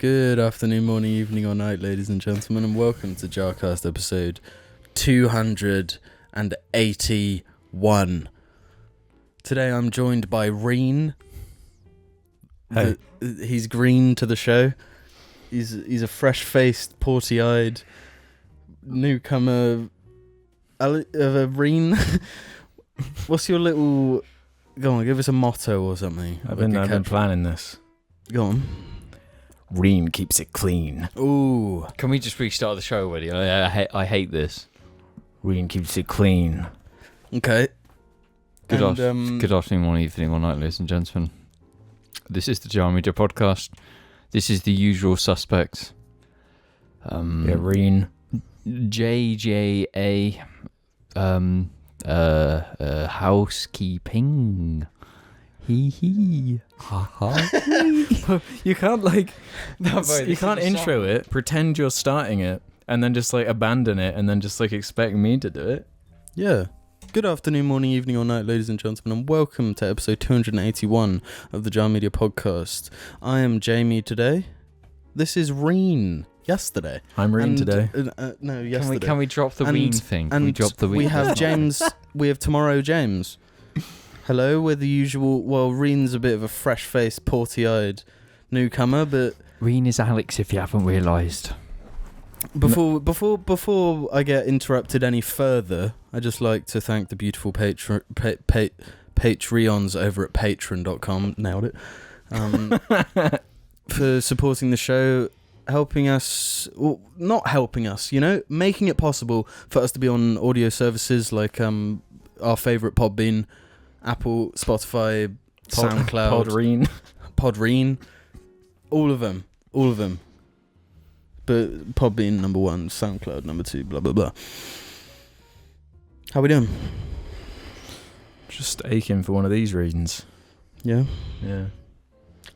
Good afternoon, morning, evening, or night, ladies and gentlemen, and welcome to JARCast episode 281. Today I'm joined by Reen. Hey. He's green to the show. He's a fresh-faced, porty-eyed newcomer. Reen, what's your little... Go on, give us a motto or something. I've been planning this. Go on. Reen keeps it clean. Ooh. Can we just restart the show already? I hate this. Reen keeps it clean. Okay. Good afternoon, morning, evening, or night, ladies and gentlemen. This is the Media Podcast. This is the usual suspects. Reen. JJA. Housekeeping. Hee hee. Ha ha. You can't you can't is a intro song. it, pretend you're starting it, and then just abandon it, and then just expect me to do it. Yeah. Good afternoon, morning, evening, or night, ladies and gentlemen, and welcome to episode 281 of the Jar Media Podcast. I am Jamie today. This is Reen. Yesterday. I'm Reen today. No, yesterday. Can we drop the Ween thing? Can we drop the Ween? We have James. We have tomorrow James. Hello, we're the usual. Well, Reen's a bit of a fresh-faced, porty-eyed newcomer, but Reen is Alex. If you haven't realised. Before I get interrupted any further, I just like to thank the beautiful Patreons over at patreon.com. Nailed it. For supporting the show, helping us, well, not helping us, making it possible for us to be on audio services like our favourite Podbean, Apple, Spotify, SoundCloud, Podreen, all of them. But Podbean number 1, SoundCloud number 2, blah blah blah. How we doing? Just aching for one of these reasons. Yeah.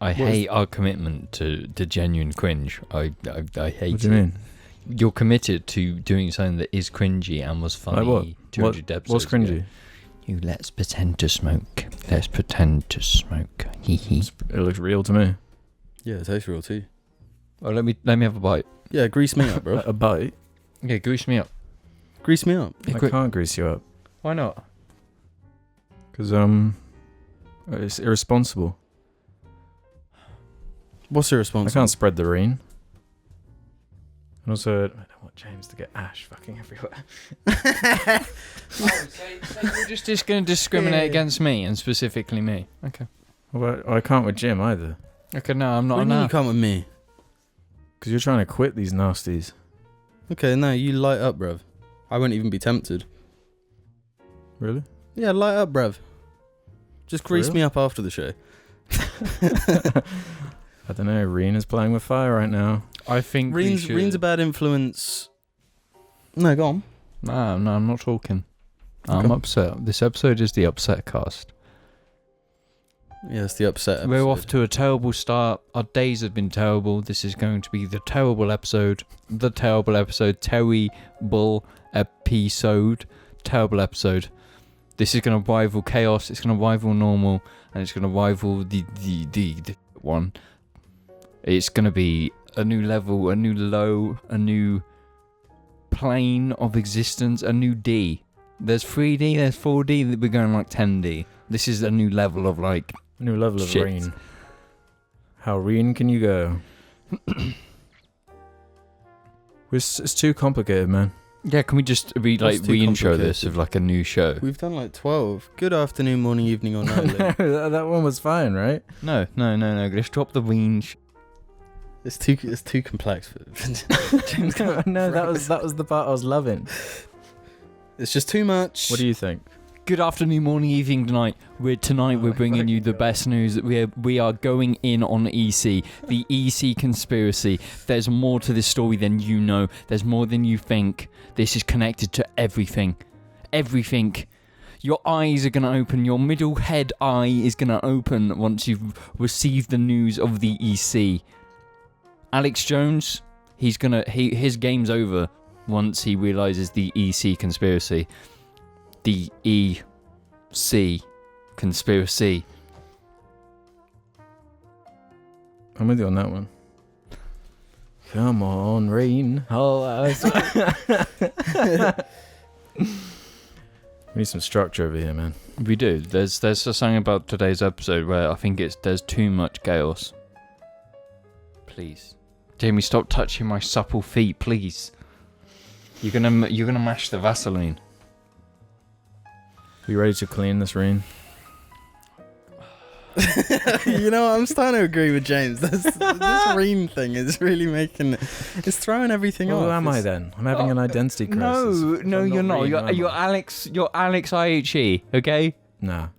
I hate our commitment to genuine cringe. I hate it. What do you mean? You're committed to doing something that is cringy and was funny. Like what? 200 episodes What's cringy? ago. Let's pretend to smoke. Hee hee. It looks real to me. Yeah, it tastes real too. Oh, let me have a bite. Yeah, grease me up, bro. A bite? Yeah, grease me up. Grease me up. Yeah, I quick. can't grease you up. Why not? Because, it's irresponsible. What's irresponsible? I can't spread the Reen. And also, I don't want James to get ash fucking everywhere. So you're just going to discriminate against me and specifically me. Okay. Well, I can't with Jim either. Okay, no, I'm not What do you mean you enough. can't with me? Because you're trying to quit these nasties. Okay, no, you light up, bruv. I won't even be tempted. Really? Yeah, light up, bruv. Just For grease real? me up after the show. I don't know. Reen is playing with fire right now. I think Reen's a bad influence. No, go on. No, I'm not talking. Okay. I'm upset. This episode is the upset cast. Yeah, it's the upset episode. We're off to a terrible start. Our days have been terrible. This is going to be the terrible episode. Terrible episode. Terrible episode. This is going to rival chaos. It's going to rival normal. And it's going to rival the one. It's going to be a new level, a new low, a new plane of existence, a new D. There's 3D, there's 4D, we're going 10D. This is a new level of New level of Shit. Reen. How Reen can you go? It's too complicated, man. Yeah, can we just What's too re-intro complicated? this of a new show? We've done 12. Good afternoon, morning, evening, or night. That one was fine, right? No. Let's drop the range. It's too complex for James. No, that was the part I was loving. It's just too much. What do you think? Good afternoon, morning, evening, tonight. We're bringing you the best news. We are going in on EC, the EC conspiracy. There's more to this story than you know. There's more than you think. This is connected to everything. Everything. Your eyes are going to open. Your middle head eye is going to open once you've received the news of the EC. Alex Jones, his game's over once he realizes the EC conspiracy. The EC conspiracy. I'm with you on that one. Come on, Reen. We need some structure over here, man. We do. There's a song about today's episode where I think there's too much chaos. Please, Jamie, stop touching my supple feet, please. You're gonna mash the Vaseline. Are you ready to clean this, Reen? You know, I'm starting to agree with James. This Reen thing is really it's throwing everything off. Who am I then? I'm having an identity crisis. No, you're not. Reen, You're Alex. You're Alex IHE. Okay. Nah.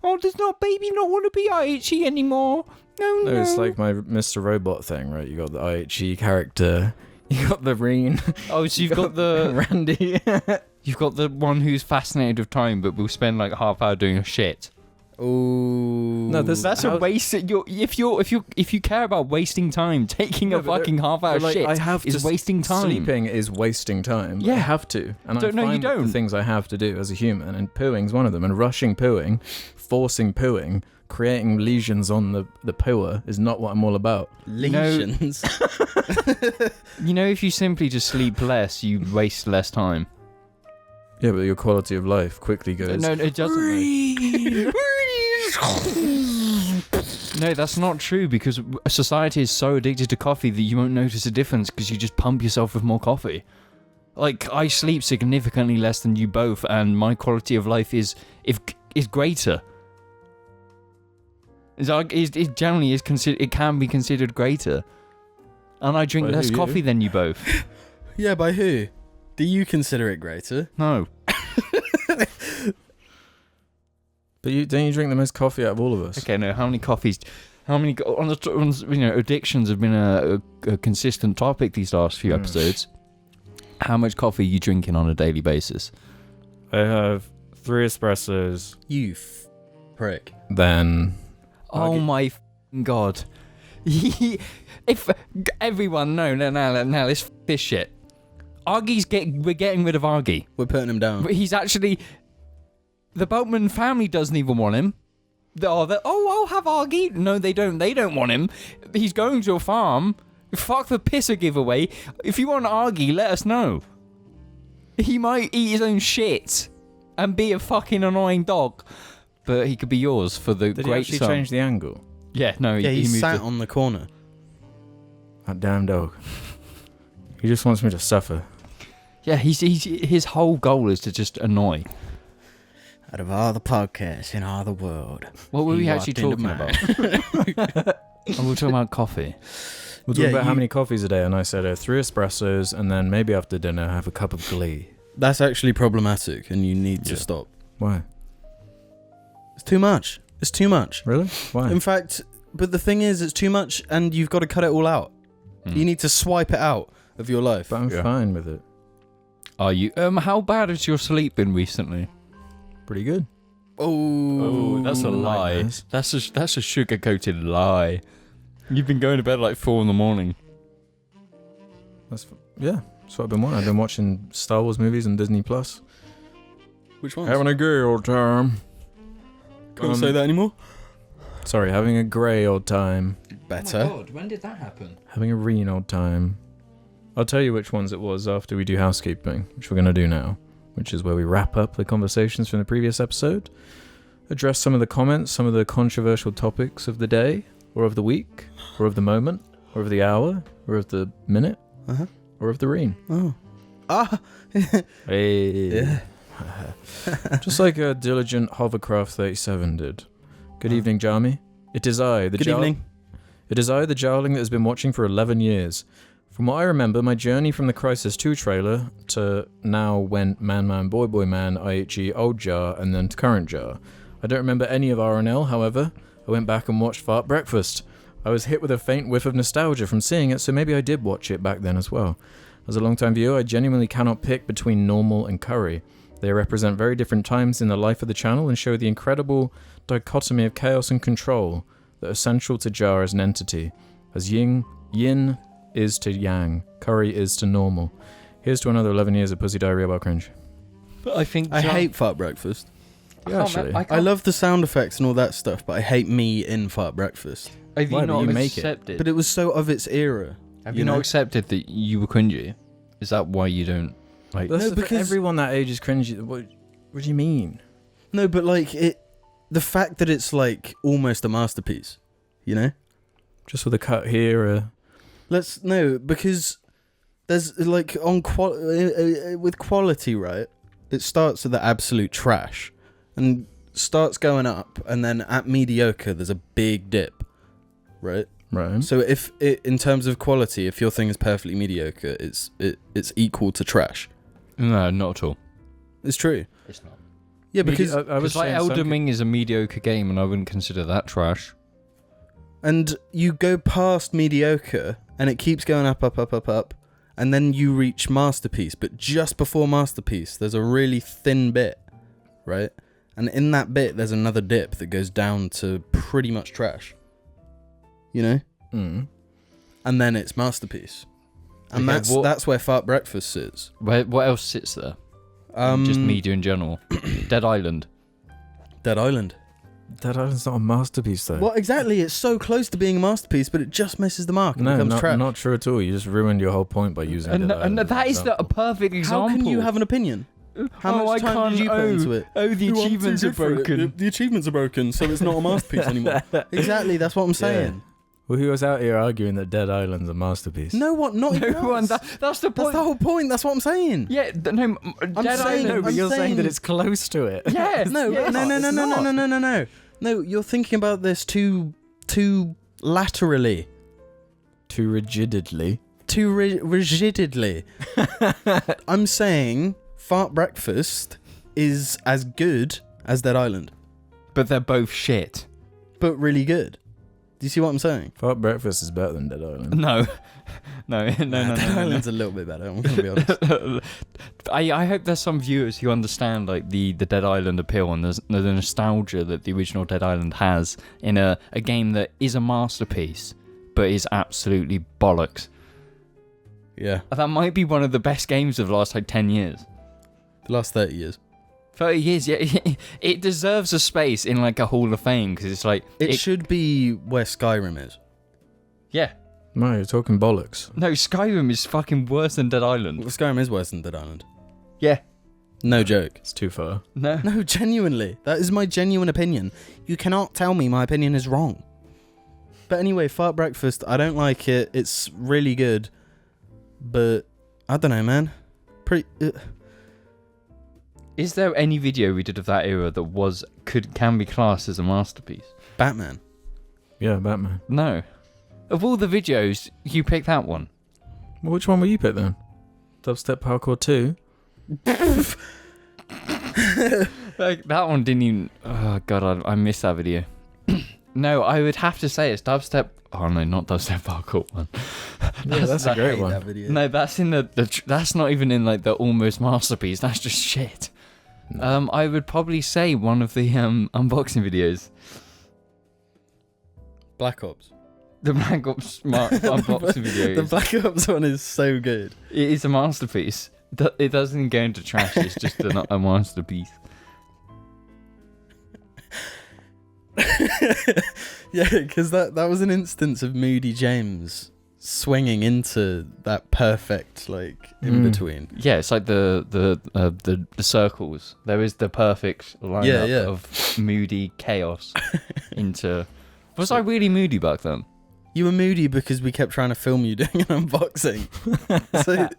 Oh, does baby not want to be IHE anymore? No. It's like my Mr. Robot thing, right? You got the IHE character. You got the Reen. Oh, so you've got the Randy. You've got the one who's fascinated with time, but will spend like half hour doing a shit. Oh, no, that's a waste. If you care about wasting time, taking a fucking half hour shit is wasting time. Sleeping is wasting time. Yeah, I have to, and I'm fine you with don't. the things I have to do as a human, and pooing's one of them. And rushing pooing, forcing pooing, creating lesions on the pooer is not what I'm all about. Lesions. If you simply just sleep less, you waste less time. Yeah, but your quality of life quickly goes. No, it doesn't. No, that's not true, because society is so addicted to coffee that you won't notice a difference because you just pump yourself with more coffee. Like, I sleep significantly less than you both, and my quality of life is greater. It generally is it can be considered greater, and I drink less coffee than you both. Yeah, by who? Do you consider it greater? No. But don't you drink the most coffee out of all of us? Okay, no. How many addictions have been a consistent topic these last few episodes. How much coffee are you drinking on a daily basis? I have 3 espressos. You prick. Then. Oh my god! If everyone now, let's f this shit. We're getting rid of Argy. We're putting him down. He's actually. The Boatman family doesn't even want him. I'll have Argy. No, they don't. They don't want him. He's going to a farm. Fuck the pisser giveaway. If you want Argy, let us know. He might eat his own shit and be a fucking annoying dog, but he could be yours for the Did great he actually sum. change the angle? Yeah, no. He moved sat on the corner. That damn dog. He just wants me to suffer. Yeah, his whole goal is to just annoy. Out of all the podcasts in all the world, what were we actually talking about? We were talking about coffee. We're talking about how many coffees a day, and I said 3 espressos, and then maybe after dinner have a cup of Glee. That's actually problematic, and you need to stop. Why? It's too much. It's too much. Really? Why? In fact, but the thing is, it's too much, and you've got to cut it all out. You need to swipe it out of your life. But I'm fine with it. Are you? How bad has your sleep been recently? Pretty good. Oh, that's a lie. Nice. That's a sugar-coated lie. You've been going to bed at like 4 a.m. That's what I've been watching. I've been watching Star Wars movies on Disney Plus. Which ones? Having a great old time. Can't say that anymore. Sorry, having a grey old time. Better. Oh my god, when did that happen? Having a Reen old time. I'll tell you which ones it was after we do housekeeping, which we're going to do now, which is where we wrap up the conversations from the previous episode, address some of the comments, some of the controversial topics of the day, or of the week, or of the moment, or of the hour, or of the minute, or of the Reen. Oh. Ah! Hey. Yeah. Just like a diligent Hovercraft 37 did. Good evening, Jami. It is I, the Good evening. It is I, the Jarling that has been watching for 11 years. From what I remember, my journey from the Crisis 2 trailer to now went Man Man Boy Boy Man, IHE Old Jar, and then to current Jar. I don't remember any of RNL, however. I went back and watched Fart Breakfast. I was hit with a faint whiff of nostalgia from seeing it, so maybe I did watch it back then as well. As a long-time viewer, I genuinely cannot pick between normal and curry. They represent very different times in the life of the channel and show the incredible dichotomy of chaos and control that are central to Jar as an entity. As yin is to yang, curry is to normal. Here's to another 11 years of pussy diarrhea about cringe. But I think I hate Fart Breakfast. Yeah, actually. I love the sound effects and all that stuff, but I hate me in Fart Breakfast. Have Why you do not you make it? accepted? But it was so of its era. Have you not accepted that you were cringy? Is that why you don't like? No, because everyone that age is cringy. What do you mean? No, but like the fact that it's like almost a masterpiece, you know? Just with a cut here. Because there's like with quality, right? It starts with the absolute trash and starts going up, and then at mediocre there's a big dip, right? Right. So if in terms of quality, if your thing is perfectly mediocre, it's equal to trash. No, not at all. It's true. It's not. Yeah, because I was like Elden Ring is a mediocre game, and I wouldn't consider that trash. and you go past mediocre, and it keeps going up, and then you reach masterpiece. But just before masterpiece, there's a really thin bit, right? And in that bit, there's another dip that goes down to pretty much trash. You know? Mm. And then it's masterpiece. And Okay, that's where Fart Breakfast sits. What else sits there? Just media in general. Dead Island. Dead Island. Dead Island's not a masterpiece, though. Well, exactly. It's so close to being a masterpiece, but it just misses the mark and becomes trash. Not true at all. You just ruined your whole point by using Dead Island. And that is a perfect example. How can you have an opinion? How much time did you put into it? Oh, the achievements are broken. The achievements are broken, so it's not a masterpiece anymore. Exactly, that's what I'm saying. Well, who was out here arguing that Dead Island's a masterpiece? No one, not even No one. us. That's the point. That's the whole point. That's what I'm saying. Yeah, Dead saying- Island. But you're saying saying- that it's close to it. Yes. No, yes. no. No, you're thinking about this too laterally, Too rigidly. too rigidly. I'm saying Fart Breakfast is as good as Dead Island, But they're both shit. but really good. Do you see what I'm saying? Fart Breakfast is better than Dead Island. No. No. Dead Island's a little bit better. I'm gonna be honest. I hope there's some viewers who understand like the Dead Island appeal and the nostalgia that the original Dead Island has in a game that is a masterpiece but is absolutely bollocks. Yeah, That might be one of the best games of the last 10 years. the last 30 years. 30 years, yeah. It deserves a space in a Hall of Fame because it's It should be where Skyrim is. Yeah. No, you're talking bollocks. No, Skyrim is fucking worse than Dead Island. Well, Skyrim is worse than Dead Island. Yeah. No joke. It's too far. No. No, genuinely. That is my genuine opinion. You cannot tell me my opinion is wrong. But anyway, Fart Breakfast, I don't like it. It's really good. But, I don't know, man. Is there any video we did of that era that can be classed as a masterpiece? Batman. Yeah, Batman. No. Of all the videos, you picked that one. Well, which one will you pick then? Dubstep Parkour 2? That one didn't even... Oh, God, I missed that video. No, I would have to say it's Dubstep... Oh, no, not Dubstep Parkour one. Yeah, that's a great one. That video. No, that's in that's not even in the almost masterpiece. That's just shit. No. I would probably say one of the unboxing videos. Black Ops. The Black Ops unboxing video. The Black Ops one is so good. It is a masterpiece. It doesn't go into trash. It's just a masterpiece. Yeah, because that was an instance of Moody James swinging into that perfect in between. Yeah, it's like the circles. There is the perfect lineup of moody chaos into. Was I really moody back then? You were moody because we kept trying to film you doing an unboxing. So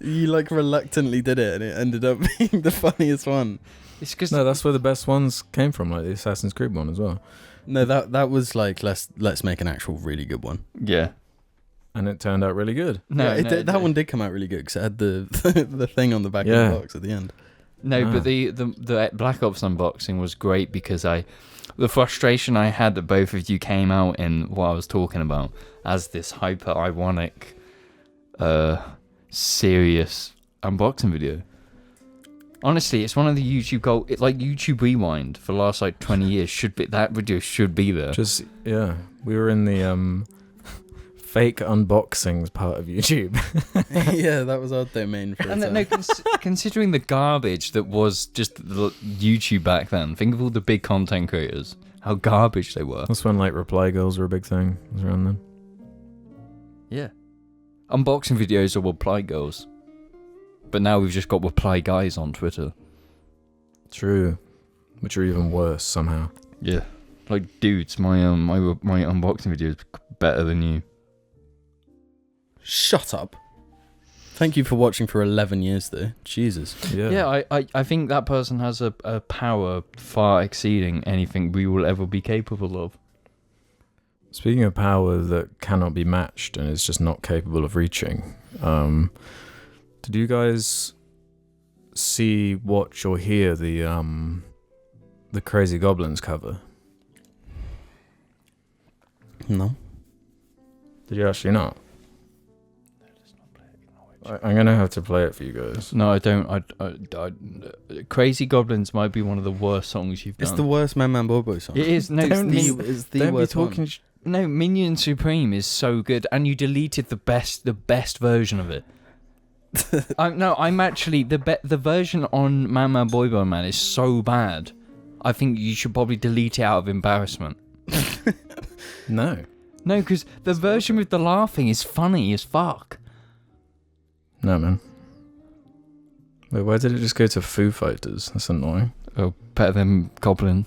you reluctantly did it, and it ended up being the funniest one. It's because No, that's where the best ones came from, like the Assassin's Creed one as well. No, that was let's make an actual really good one. yeah. And it turned out really good. No, That one did come out really good because it had the the thing on the back of Yeah. the box at the end. No, Ah. but the Black Ops unboxing was great because the frustration I had that both of you came out in what I was talking about as this hyper ironic, serious unboxing video. Honestly, it's one of the YouTube YouTube Rewind for the last 20 years that video should be there. We were in the fake unboxings part of YouTube. Yeah, that was our domain for And it. no, considering the garbage that was just the YouTube back then, think of all the big content creators, how garbage they were. That's when reply girls were a big thing. It was around then. Yeah. Unboxing videos are reply girls. But now we've just got reply guys on Twitter. True. Which are even worse somehow. Yeah. Like, dudes, my unboxing video is better than you. Shut up. Thank you for watching for 11 years, though. Jesus. Yeah, I think that person has a power far exceeding anything we will ever be capable of. Speaking of power that cannot be matched and is just not capable of reaching, did you guys see, watch, or hear the Crazy Goblins cover? No. Did you actually not? I'm gonna have to play it for you guys. No, I don't. I Crazy Goblins might be one of the worst songs you've done. It's the worst Man Man Boy Boy song. It is. No, it's the worst one. No, Minion Supreme is so good, and you deleted the best version of it. I'm actually the version on Man Man Boy Boy Man is so bad. I think you should probably delete it out of embarrassment. No, because the version with the laughing is funny as fuck. No, man. Wait, why did it just go to Foo Fighters? That's annoying. Oh, better than Goblin.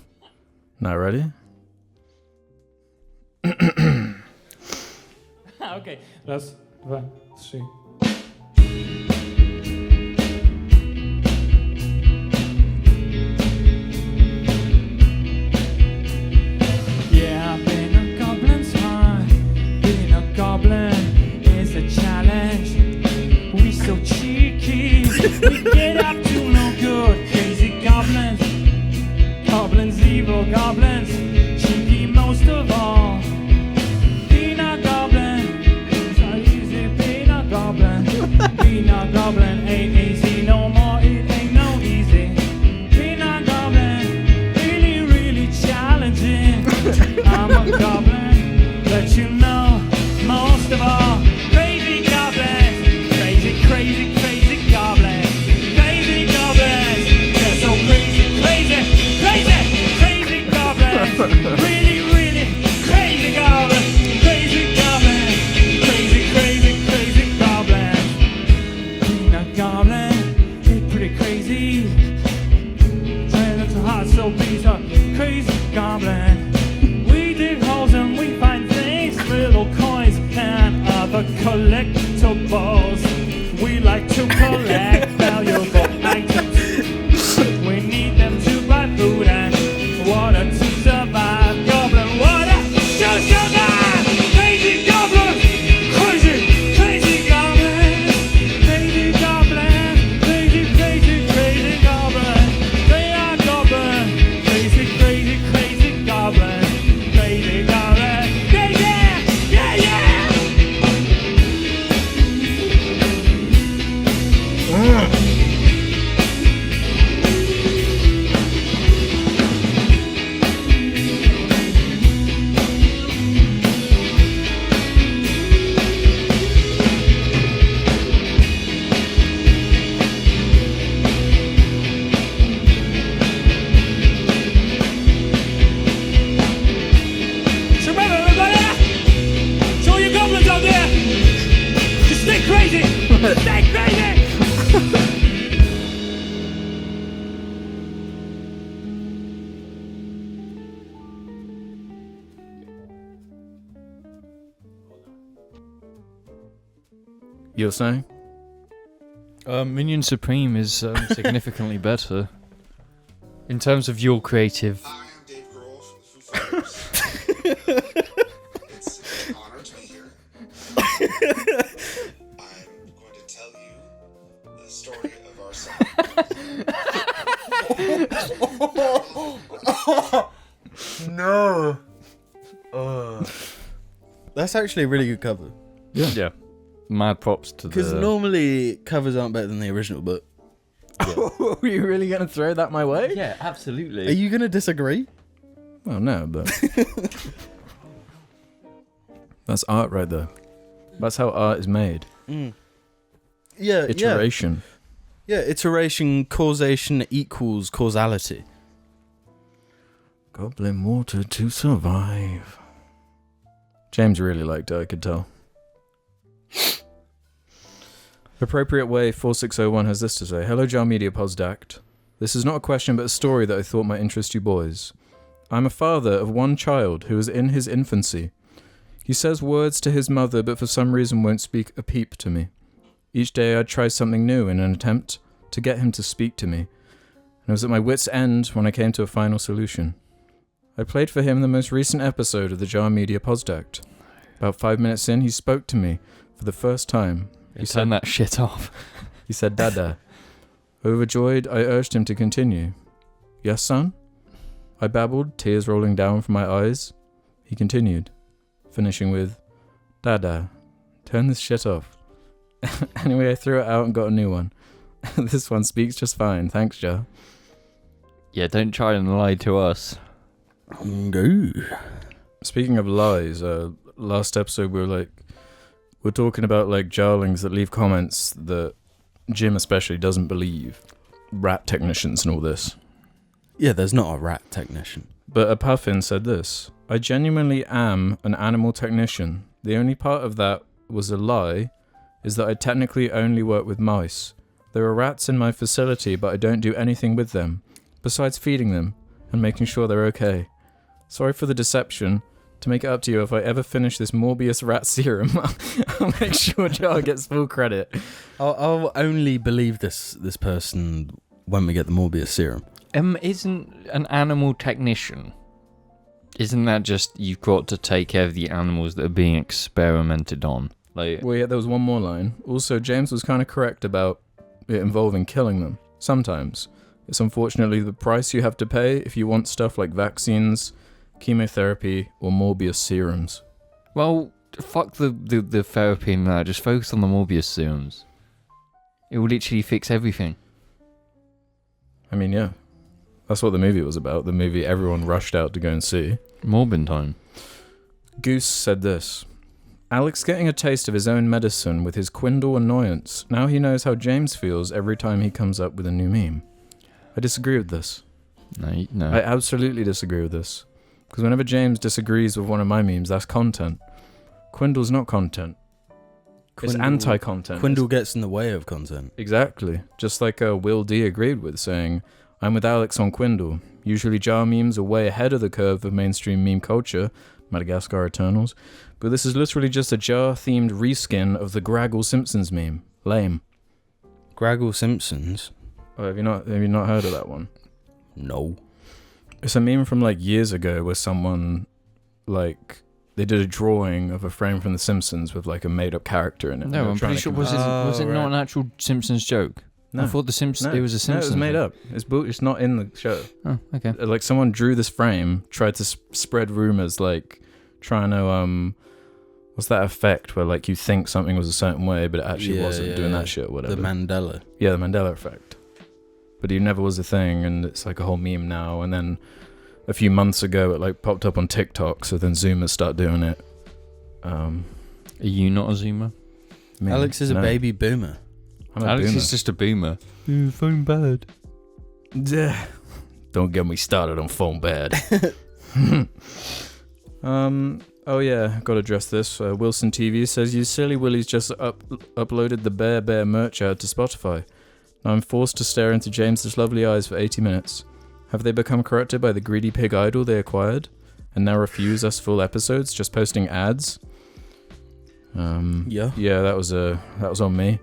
Now ready? Okay, raz, dwa, trzy. Yeah, being a goblin's hard. Being a goblin is a challenge. We so cheeky, we get up to no good. Crazy goblins, goblins, evil goblins, cheeky most of all. Being a goblin, so easy. Being a goblin, being a goblin ain't easy no more. It ain't no easy. Being a goblin, really, really challenging. I'm a goblin, let you know most of all. Crazy goblins, crazy, crazy goblins, crazy goblins. They're so crazy, crazy goblins. Really, really crazy goblins, crazy goblins, crazy goblins. Being a goblin, it's pretty crazy. Trying to heart so beat up, crazy goblin. We dig holes and we find things, little coins and other collectibles. We like to collect valuable items. We need them to buy food and water to survive. Goblin water to survive. Crazy goblin, crazy goblin, crazy goblin, crazy goblin. They are goblin, crazy goblin, crazy goblin. Yeah. So remember, everybody, to all you goblins out there, just stay crazy, stay crazy. You're saying? Minion Supreme is significantly better. In terms of your creative... Hi, I'm Dave Grohl from the Foo Fighters. It's an honor to be here. I'm going to tell you the story of our son. No. That's actually a really good cover. Yeah. Mad props to Because normally covers aren't better than the original, but... Were you really going to throw that my way? Yeah, absolutely. Are you going to disagree? Well, no, but... That's art right there. That's how art is made. Yeah, Iteration. Yeah, iteration, causation equals causality. Goblin water to survive. James really liked it, I could tell. Appropriate Way 4601 has this to say. Hello, Jar Media Posdact. This is not a question but a story that I thought might interest you boys. I'm a father of one child who is in his infancy. He says words to his mother but for some reason won't speak a peep to me. Each day I'd try something new in an attempt to get him to speak to me. And I was at my wit's end when I came to a final solution. I played for him the most recent episode of the Jar Media Posdact. About 5 minutes in, he spoke to me for the first time. He turned that shit off. He said, Dada. Overjoyed, I urged him to continue. Yes, son? I babbled, tears rolling down from my eyes. He continued, finishing with, Dada, turn this shit off. Anyway, I threw it out and got a new one. This one speaks just fine. Thanks, Jar. Yeah, don't try and lie to us. No. Speaking of lies, last episode we're talking about like jarlings that leave comments that Jim especially doesn't believe. Rat technicians and all this. Yeah, there's not a rat technician. But a puffin said this. I genuinely am an animal technician. The only part of that was a lie is that I technically only work with mice. There are rats in my facility, but I don't do anything with them, besides feeding them and making sure they're okay. Sorry for the deception. To make it up to you, if I ever finish this Morbius rat serum, I'll make sure Jar gets full credit. I'll only believe this person when we get the Morbius serum. Isn't an animal technician? Isn't that just you've got to take care of the animals that are being experimented on? Like, Well, yeah, there was one more line. Also, James was kind of correct about it involving killing them. Sometimes. It's unfortunately the price you have to pay if you want stuff like vaccines, chemotherapy, or Morbius serums. well, fuck the therapy and that. Just focus on the Morbius serums. It will literally fix everything. I mean, yeah. That's what the movie was about. The movie everyone rushed out to go and see. Morbin time. Goose said this. Alex getting a taste of his own medicine with his Quindle annoyance. Now he knows how James feels every time he comes up with a new meme. I disagree with this. No. I absolutely disagree with this. Because whenever James disagrees with one of my memes, that's content. Quindle's not content. It's anti-content. Quindle gets in the way of content. Exactly. Just like Will D agreed with, saying, I'm with Alex on Quindle. Usually Jar memes are way ahead of the curve of mainstream meme culture, Madagascar Eternals, but this is literally just a Jar-themed reskin of the Graggle Simpsons meme. Lame. Graggle Simpsons? Oh, have you not heard of that one? No. It's a meme from like years ago where someone like they did a drawing of a frame from The Simpsons with like a made-up character in it. No, I'm pretty sure was it right. not an actual Simpsons joke? No. I thought the Simpsons. No. It was a Simpsons. No, it was made joke. up. It's not in the show. Oh, okay. Like someone drew this frame, tried to spread rumors, like trying to what's that effect where like you think something was a certain way but it actually wasn't, doing that shit or whatever. The Mandela. Yeah, the Mandela effect. But it never was a thing, and it's like a whole meme now. And then a few months ago it like popped up on TikTok, so then Zoomers start doing it. Are you not a Zoomer? Alex is a baby boomer. I'm a Alex boomer. is just a boomer. Phone bad. Don't get me started on phone bad. Oh yeah, gotta address this. Wilson TV says, you silly willies just uploaded the Bear merch ad to Spotify. Now I'm forced to stare into James's lovely eyes for 80 minutes. Have they become corrupted by the greedy pig idol they acquired? And now refuse us full episodes, just posting ads? Yeah. Yeah, that was on me.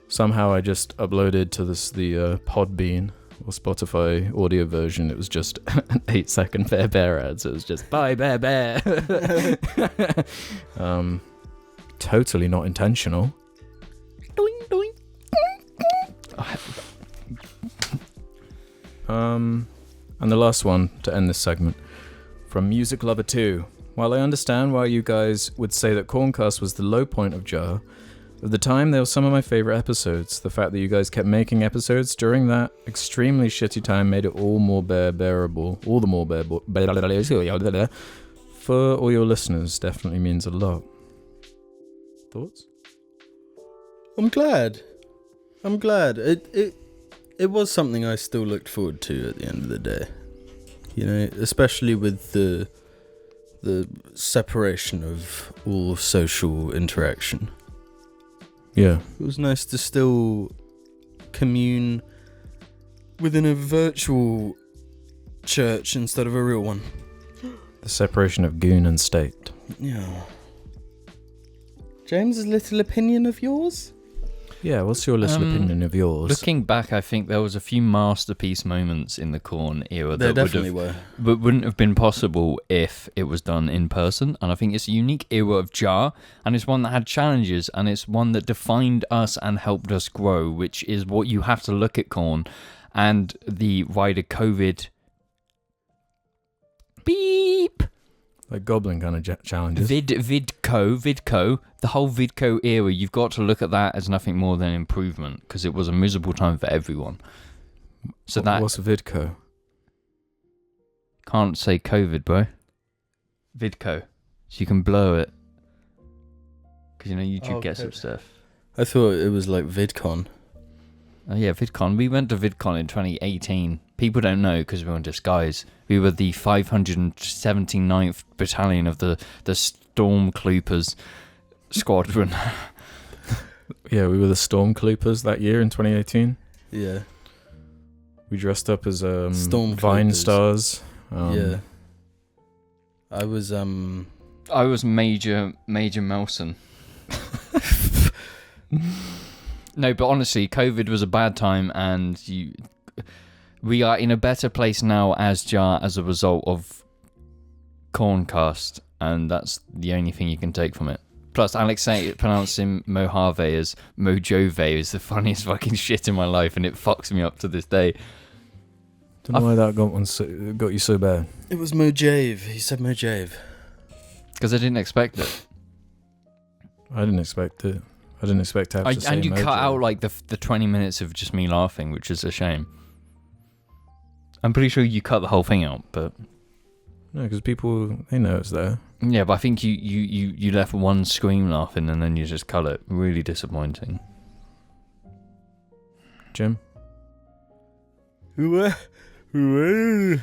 Somehow I just uploaded to the Podbean or Spotify audio version. It was just an 8-second Bear ad. So it was just bye Bear. Totally not intentional. Doing, doing. And the last one to end this segment from Music Lover 2. While I understand why you guys would say that Corncast was the low point of Jar, at the time they were some of my favourite episodes. The fact that you guys kept making episodes during that extremely shitty time made it all more bearable. All the more bearable. For all your listeners, definitely means a lot. Thoughts? I'm glad. It was something I still looked forward to at the end of the day. You know, especially with the separation of all social interaction. Yeah. It was nice to still commune within a virtual church instead of a real one. The separation of goon and state. Yeah. James, a little opinion of yours? Yeah, what's your little opinion of yours? Looking back, I think there was a few masterpiece moments in the CALNE era There that definitely were. but wouldn't have been possible if it was done in person. And I think it's a unique era of JAR, and it's one that had challenges, and it's one that defined us and helped us grow, which is what you have to look at CALNE and the wider COVID. Beep. Like Goblin kind of challenges. Vidco, the whole Vidco era, you've got to look at that as nothing more than improvement, because it was a miserable time for everyone. So What's a Vidco? Can't say COVID, bro. Vidco. So you can blur it. Because, YouTube gets some stuff. I thought it was like VidCon. Oh, yeah, VidCon. We went to VidCon in 2018. People don't know because we were in disguise. We were the 579th Battalion of the Stormcloopers Squadron. Yeah, we were the Stormcloopers that year in 2018. Yeah. We dressed up as Stormcloopers. Vine stars. Yeah. I was Major Melson. No, but honestly, COVID was a bad time, and we are in a better place now as JAR as a result of CALNEcast, and that's the only thing you can take from it. Plus, Alex pronouncing Mojave as Mojove is the funniest fucking shit in my life, and it fucks me up to this day. Don't know why that got you so bad. It was Mojave. He said Mojave. Because I didn't expect it. I didn't expect it. I didn't expect to have to say And you Mojo. cut out like the 20 minutes of just me laughing, which is a shame. I'm pretty sure you cut the whole thing out, but... No, because people, they know it's there. Yeah, but I think you left one scream laughing and then you just cut it. Really disappointing. Jim? We We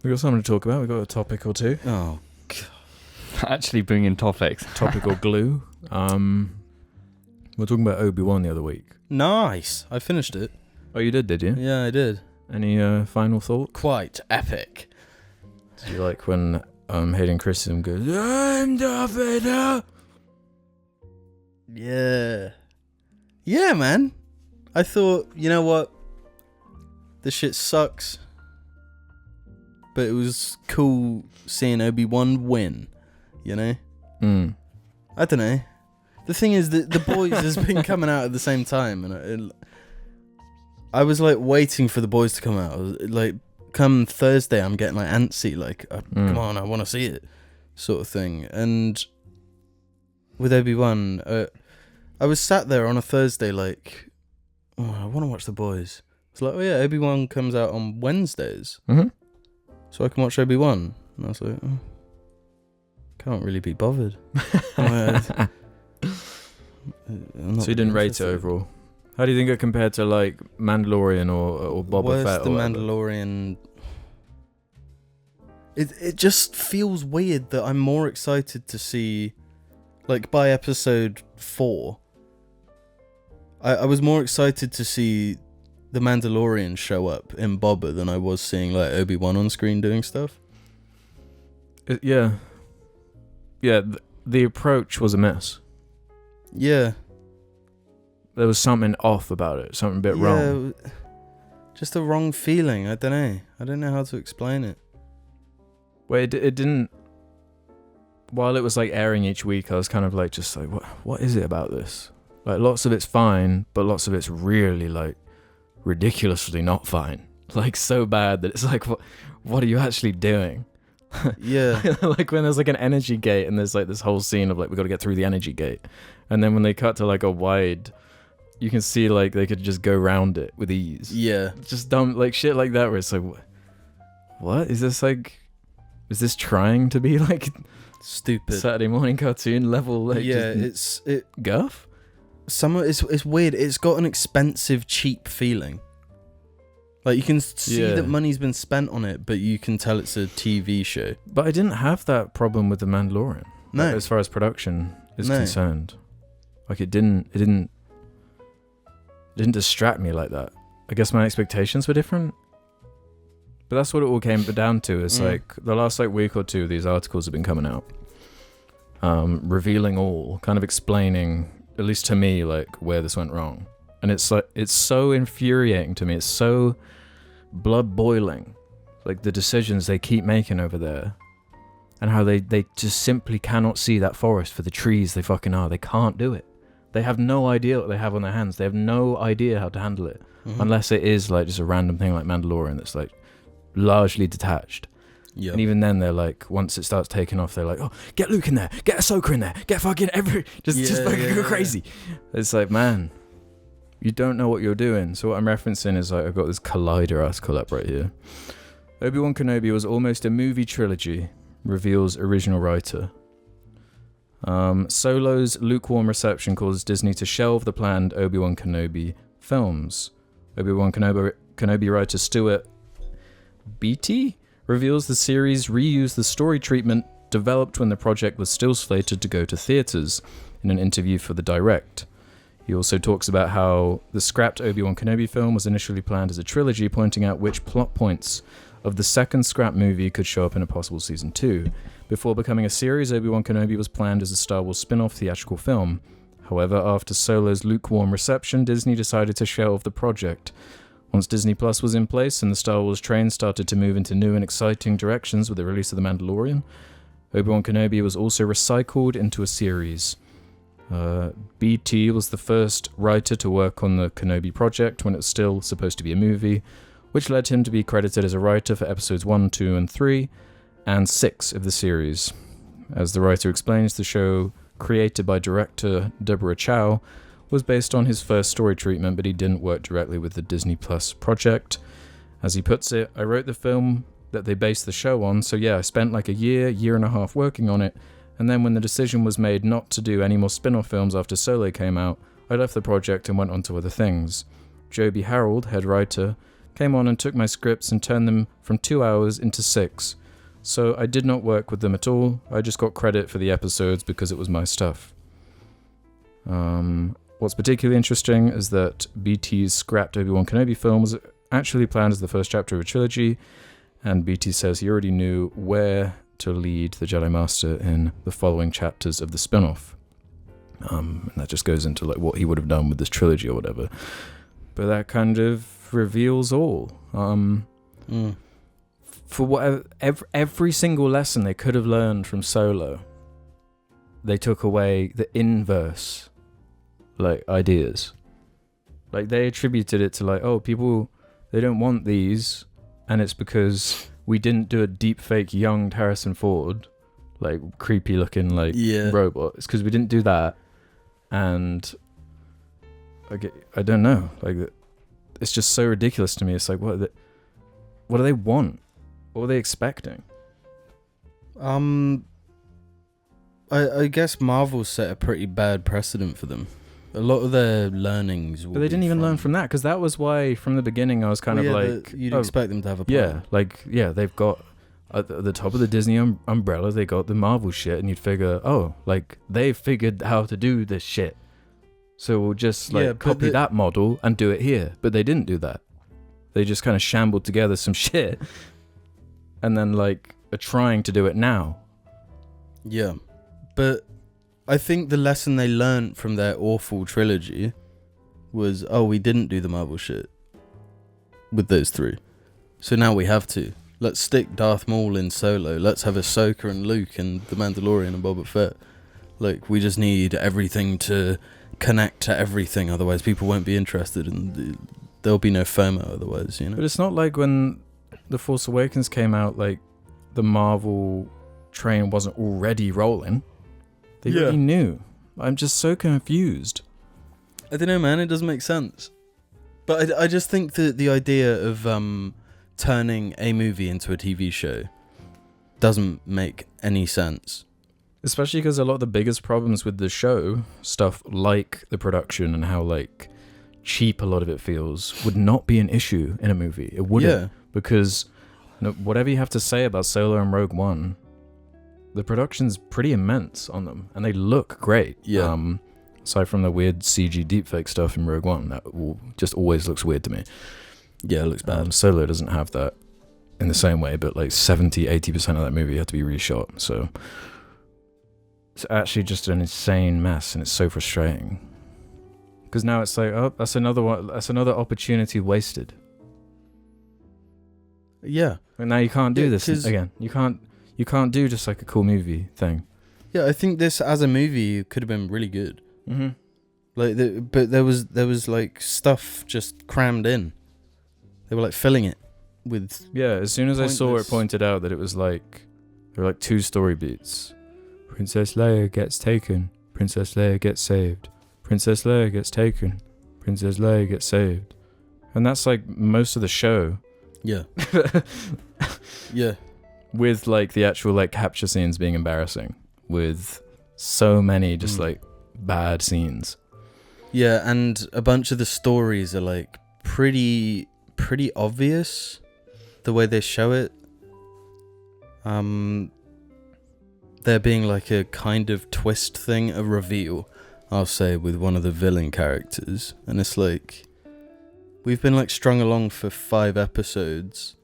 got something to talk about. We got a topic or two. Oh. Actually bringing topics. Topical glue. We were talking about Obi-Wan the other week. Nice. I finished it. Oh, you did you? Yeah, I did. Any final thoughts? Quite epic. Did you like when Hayden Christensen goes, I'm Darth Vader? Yeah. Yeah, man. I thought, you know what? This shit sucks. But it was cool seeing Obi-Wan win, you know? I don't know. The thing is that The Boys has been coming out at the same time, and I was like waiting for The Boys to come out. Like, come Thursday, I'm getting like antsy, like, come on, I want to see it, sort of thing. And with Obi-Wan, I was sat there on a Thursday, like, oh, I want to watch The Boys. It's like, oh yeah, Obi-Wan comes out on Wednesdays, so I can watch Obi-Wan. And I was like, oh, can't really be bothered. So you didn't rate it overall? How do you think it compared to like Mandalorian or Boba Where's Fett? the or whatever? Mandalorian? It just feels weird that I'm more excited to see, like, by episode 4, I was more excited to see the Mandalorian show up in Boba than I was seeing like Obi-Wan on screen doing stuff. Yeah. The approach was a mess. Yeah. There was something off about it, something a bit wrong. Just a wrong feeling. I don't know how to explain it. Well, it didn't. While it was like airing each week, I was kind of like, just like, what is it about this? Like, lots of it's fine, but lots of it's really like ridiculously not fine. Like, so bad that it's like, what are you actually doing? Yeah. Like when there's like an energy gate and there's like this whole scene of like, we got to get through the energy gate, and then when they cut to like a wide, you can see like they could just go around it with ease. Yeah. Just dumb like shit like that where it's like, what is this like? Is this trying to be like Stupid Saturday morning cartoon level? Like, yeah, just it's guff. it's weird. It's got an expensive, cheap feeling. Like, you can see that money's been spent on it, but you can tell it's a TV show. But I didn't have that problem with The Mandalorian. No. Like, as far as production is concerned. Like it didn't distract me like that. I guess my expectations were different. But that's what it all came down to. It's like the last like week or two, these articles have been coming out, revealing all, kind of explaining, at least to me, like where this went wrong. And it's like, it's so infuriating to me. It's so blood boiling, like the decisions they keep making over there, and how they just simply cannot see that forest for the trees they fucking are. They can't do it. They have no idea what they have on their hands. They have no idea how to handle it, unless it is like just a random thing like Mandalorian that's like largely detached. Yeah. And even then, they're like, once it starts taking off, they're like, oh, get Luke in there, get Ahsoka in there, get fucking just fucking go crazy. It's like, man, you don't know what you're doing. So what I'm referencing is like, I've got this Collider article up right here. Obi-Wan Kenobi was almost a movie trilogy, reveals original writer. Solo's lukewarm reception caused Disney to shelve the planned Obi-Wan Kenobi films. Obi-Wan Kenobi writer Stuart Beattie reveals the series reused the story treatment developed when the project was still slated to go to theaters in an interview for The Direct. He also talks about how the scrapped Obi-Wan Kenobi film was initially planned as a trilogy, pointing out which plot points of the second scrap movie could show up in a possible season 2. Before becoming a series, Obi-Wan Kenobi was planned as a Star Wars spin-off theatrical film. However, after Solo's lukewarm reception, Disney decided to shelve the project. Once Disney Plus was in place and the Star Wars train started to move into new and exciting directions with the release of The Mandalorian, Obi-Wan Kenobi was also recycled into a series. BT was the first writer to work on the Kenobi project when it was still supposed to be a movie, which led him to be credited as a writer for episodes 1, 2, and 3, and 6 of the series. As the writer explains, the show, created by director Deborah Chow, was based on his first story treatment, but he didn't work directly with the Disney Plus project. As he puts it, I wrote the film that they based the show on, so yeah, I spent like a year and a half working on it, and then when the decision was made not to do any more spin-off films after Solo came out, I left the project and went on to other things. Joby Harold, head writer, came on and took my scripts and turned them from 2 hours into 6. So I did not work with them at all, I just got credit for the episodes because it was my stuff. What's particularly interesting is that BT's scrapped Obi-Wan Kenobi film was actually planned as the first chapter of a trilogy, and BT says he already knew where to lead the Jedi Master in the following chapters of the spin-off. And that just goes into like what he would have done with this trilogy or whatever. But that kind of reveals all. For whatever, every single lesson they could have learned from Solo, they took away the inverse like ideas. Like they attributed it to like, oh, people, they don't want these, and it's because we didn't do a deep fake young Harrison Ford, like creepy looking like robot. It's because we didn't do that, and I don't know, like it's just so ridiculous to me. It's like, what do they want? What are they expecting? I guess Marvel set a pretty bad precedent for them. A lot of their learnings, but they didn't even learn from that, because that was why from the beginning I was kind of like, you'd expect them to have a plan. They've got at the top of the Disney umbrella, they got the Marvel shit, and you'd figure, oh, like they've figured how to do this shit, so we'll just like copy that model and do it here. But they didn't do that. They just kind of shambled together some shit, and then like are trying to do it now. Yeah, but I think the lesson they learned from their awful trilogy was, oh, we didn't do the Marvel shit with those 3. So now we have to. Let's stick Darth Maul in Solo. Let's have Ahsoka and Luke and The Mandalorian and Boba Fett. Like, we just need everything to connect to everything. Otherwise, people won't be interested and there'll be no FOMO otherwise, you know? But it's not like when The Force Awakens came out, like, the Marvel train wasn't already rolling. They already knew. I'm just so confused. I don't know, man. It doesn't make sense. But I just think that the idea of turning a movie into a TV show doesn't make any sense. Especially because a lot of the biggest problems with the show, stuff like the production and how like cheap a lot of it feels, would not be an issue in a movie. It wouldn't. Yeah. Because whatever you have to say about Solo and Rogue One, the production's pretty immense on them, and they look great. Yeah. Aside from the weird CG deepfake stuff in Rogue One, that just always looks weird to me. Yeah, it looks bad. Solo doesn't have that in the same way, but like 70-80% of that movie had to be reshot. So it's actually just an insane mess, and it's so frustrating. Because now it's like, oh, that's another one. That's another opportunity wasted. Yeah. And now you can't do Yeah, this 'cause- again. You can't do just like a cool movie thing. Yeah, I think this as a movie could have been really good. Mm-hmm. Like, but there was like stuff just crammed in. They were like filling it with. Yeah, as soon as I saw it Pointless. pointed out that it was like, there were like 2 story beats. Princess Leia gets taken. Princess Leia gets saved. Princess Leia gets taken. Princess Leia gets saved. And that's like most of the show. Yeah. Yeah. With like the actual like capture scenes being embarrassing. With so many just like bad scenes. Yeah, and a bunch of the stories are like pretty obvious the way they show it. There being like a kind of twist thing, a reveal, I'll say, with one of the villain characters, and it's like we've been like strung along for 5 episodes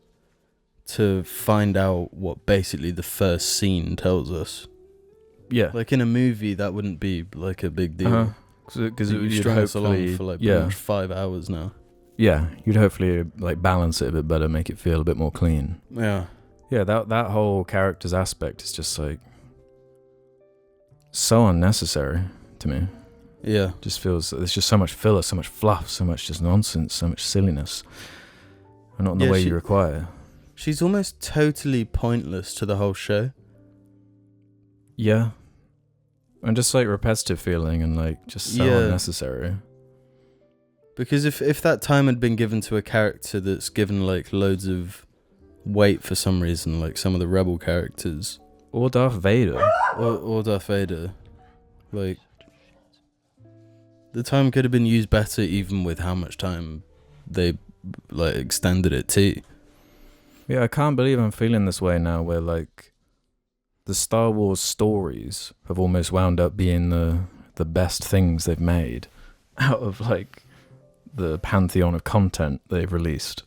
to find out what basically the first scene tells us. Yeah. Like in a movie, that wouldn't be like a big deal. Because You've strung us along for like pretty much 5 hours now. Yeah, you'd hopefully like balance it a bit better, make it feel a bit more clean. Yeah. Yeah, that whole character's aspect is just like so unnecessary to me. Yeah. Just feels there's just so much filler, so much fluff, so much just nonsense, so much silliness, and not in the way you require. She's almost totally pointless to the whole show. Yeah, and just like repetitive feeling and like just so unnecessary. Because if that time had been given to a character that's given like loads of weight for some reason, like some of the rebel characters, or Darth Vader, or Darth Vader, like the time could have been used better, even with how much time they like extended it to. Yeah, I can't believe I'm feeling this way now, where like the Star Wars stories have almost wound up being the best things they've made out of like the pantheon of content they've released.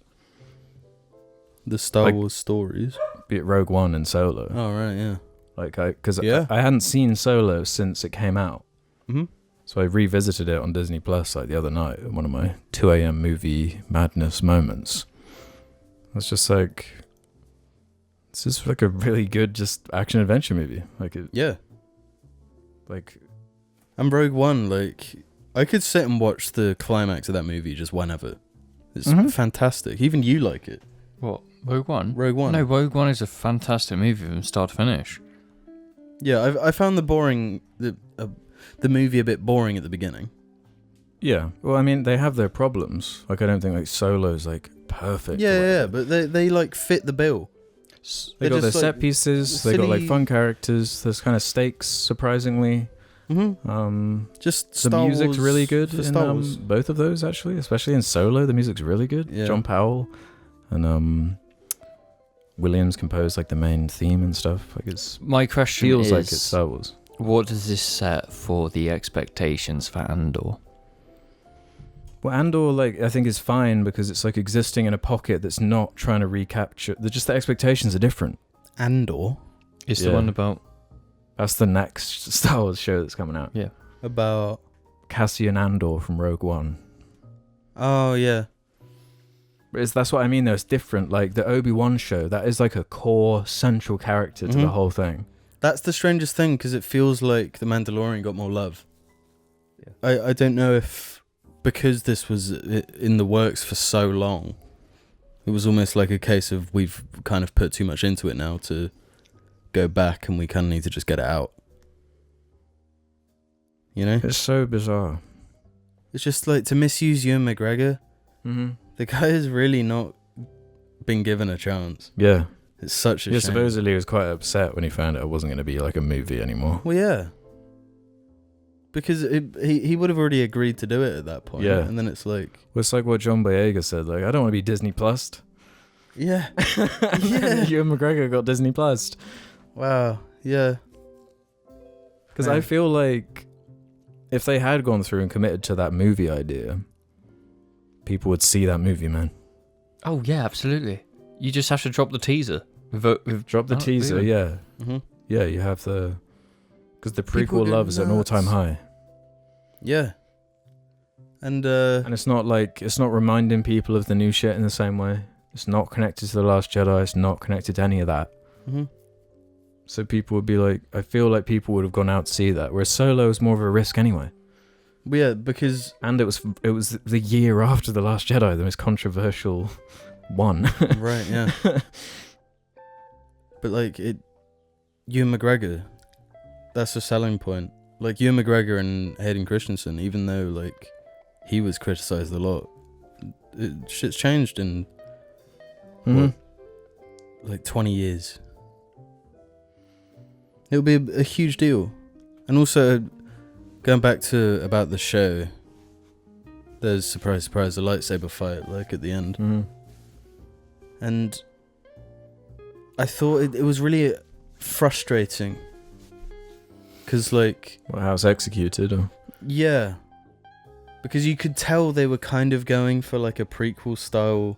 The Star Wars stories, be it Rogue One and Solo. Oh right, yeah. Like I hadn't seen Solo since it came out. Mm-hmm. So I revisited it on Disney Plus like the other night, one of my 2 a.m. movie madness moments. It's just like, it's just like a really good just action adventure movie. Like it, Yeah. like, And Rogue One, like I could sit and watch the climax of that movie just whenever. It's fantastic. Even you like it. What? Rogue One? Rogue One. No, Rogue One is a fantastic movie from start to finish. Yeah, I found the movie a bit boring at the beginning. yeah. Well, I mean, they have their problems. Like, I don't think like Solo's like perfect. Yeah, but they like fit the bill. They They're got their just, set like, pieces. They got like silly- fun characters. There's kind of stakes, surprisingly. Mm-hmm. Just The Star music's Wars really good for in Star Wars. both of those, actually, especially in Solo. The music's really good. Yeah. John Powell and Williams composed like the main theme and stuff. Like it's My question feels is, like it's Star Wars. what does this set for the expectations for Andor? Well, Andor, like, I think is fine because it's like existing in a pocket that's not trying to recapture. Just the expectations are different. Andor It's Yeah. the one about... That's the next Star Wars show that's coming out. Yeah. about. Cassian Andor from Rogue One. Oh yeah. But that's what I mean, though. It's different. Like the Obi-Wan show, that is like a core central character to the Mhm. whole thing. That's the strangest thing because it feels like the Mandalorian got more love. Yeah. I don't know if because this was in the works for so long, it was almost like a case of we've kind of put too much into it now to go back, and we kind of need to just get it out. You know, It's so bizarre. it's just like to misuse Ewan McGregor. Mm-hmm. The guy has really not been given a chance. Yeah. It's such a Yeah, shame. supposedly he was quite upset when he found out it wasn't going to be like a movie anymore. Well, yeah. Because he would have already agreed to do it at that point. Yeah. And then it's like... Well, it's like what John Boyega said, like, I don't want to be Disney Plussed. Yeah. Yeah. Ewan McGregor got Disney Plussed. Wow. Yeah. Because Man. I feel like if they had gone through and committed to that movie idea, people would see that movie, man. Oh yeah, absolutely. You just have to drop the teaser. Drop the teaser, really? yeah. Mm-hmm. Yeah, you have the... Because the People prequel go love is at an all-time nuts. high. Yeah. And it's not reminding people of the new shit in the same way. It's not connected to The Last Jedi. It's not connected to any of that. mm-hmm. So people would be like... I feel like people would have gone out to see that, whereas Solo is more of a risk anyway. Yeah, because And it was the year after The Last Jedi, the most controversial one. right, yeah. But like Ewan McGregor, that's a selling point. Like Ewan McGregor and Hayden Christensen, even though like he was criticised a lot, shit's changed in Mhm. like 20 years. It'll be a huge deal. And also, going back to about the show, there's, surprise, surprise, a lightsaber fight like at the end. Mhm. And I thought it was really frustrating. Because, like... Well, how it's executed. Or... Yeah. Because you could tell they were kind of going for, like, a prequel style...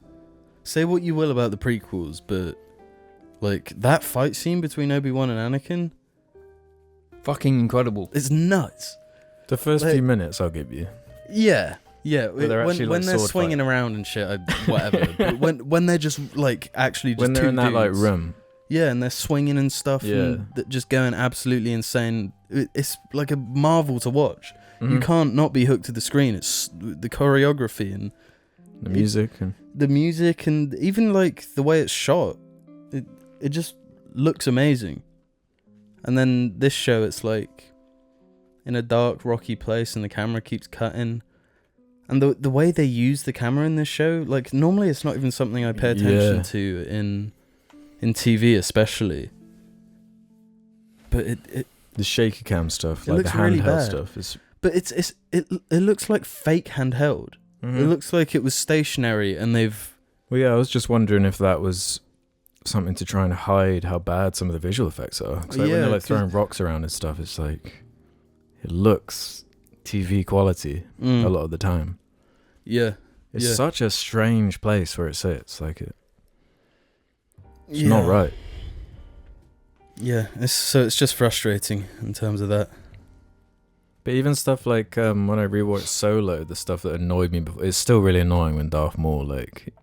Say what you will about the prequels, but... Like, that fight scene between Obi-Wan and Anakin... Fucking incredible. It's nuts. The first Like- few minutes I'll give you. Yeah. Yeah, But they're actually, when like, they're sword swinging fight. around and shit, whatever. But when they're just, like, actually just When they're two in that like dudes. room. Yeah, and they're swinging and stuff, Yeah. and just going absolutely insane. It's like a marvel to watch. You Mhm. can't not be hooked to the screen. It's the choreography and The music and the music, and even like the way it's shot. It just looks amazing. And then this show, it's like in a dark, rocky place, and the camera keeps cutting. And the way they use the camera in this show, like normally it's not even something I pay attention Yeah. to in TV especially. But it the shaky cam stuff, It like the looks really handheld bad. stuff. Is but it looks like fake handheld. It looks like it was stationary, and they've Well, yeah, I was just wondering if that was something to try and hide how bad some of the visual effects are. 'Cause, like, when Yeah, they're like 'cause- throwing rocks around and stuff, it's like it looks TV quality a lot of the time. Yeah, It's yeah. such a strange place where it sits. Like it's yeah. not right. Yeah, it's just frustrating in terms of that. But even stuff like when I rewatched Solo, the stuff that annoyed me before, it's still really annoying when Darth Maul like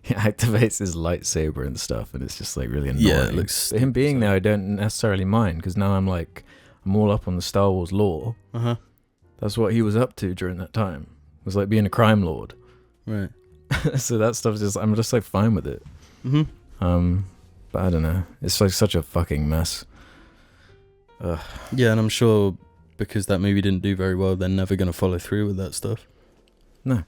he activates his lightsaber and stuff, and it's just like really annoying. Yeah, it looks But him being so- there, I don't necessarily mind, because now I'm all up on the Star Wars lore. Uh-huh. That's what he was up to during that time. It was like being a crime lord. Right. So that stuff I'm just like fine with it. Mm-hmm. But I don't know. It's like such a fucking mess. Ugh. Yeah, and I'm sure because that movie didn't do very well, they're never going to follow through with that stuff. No.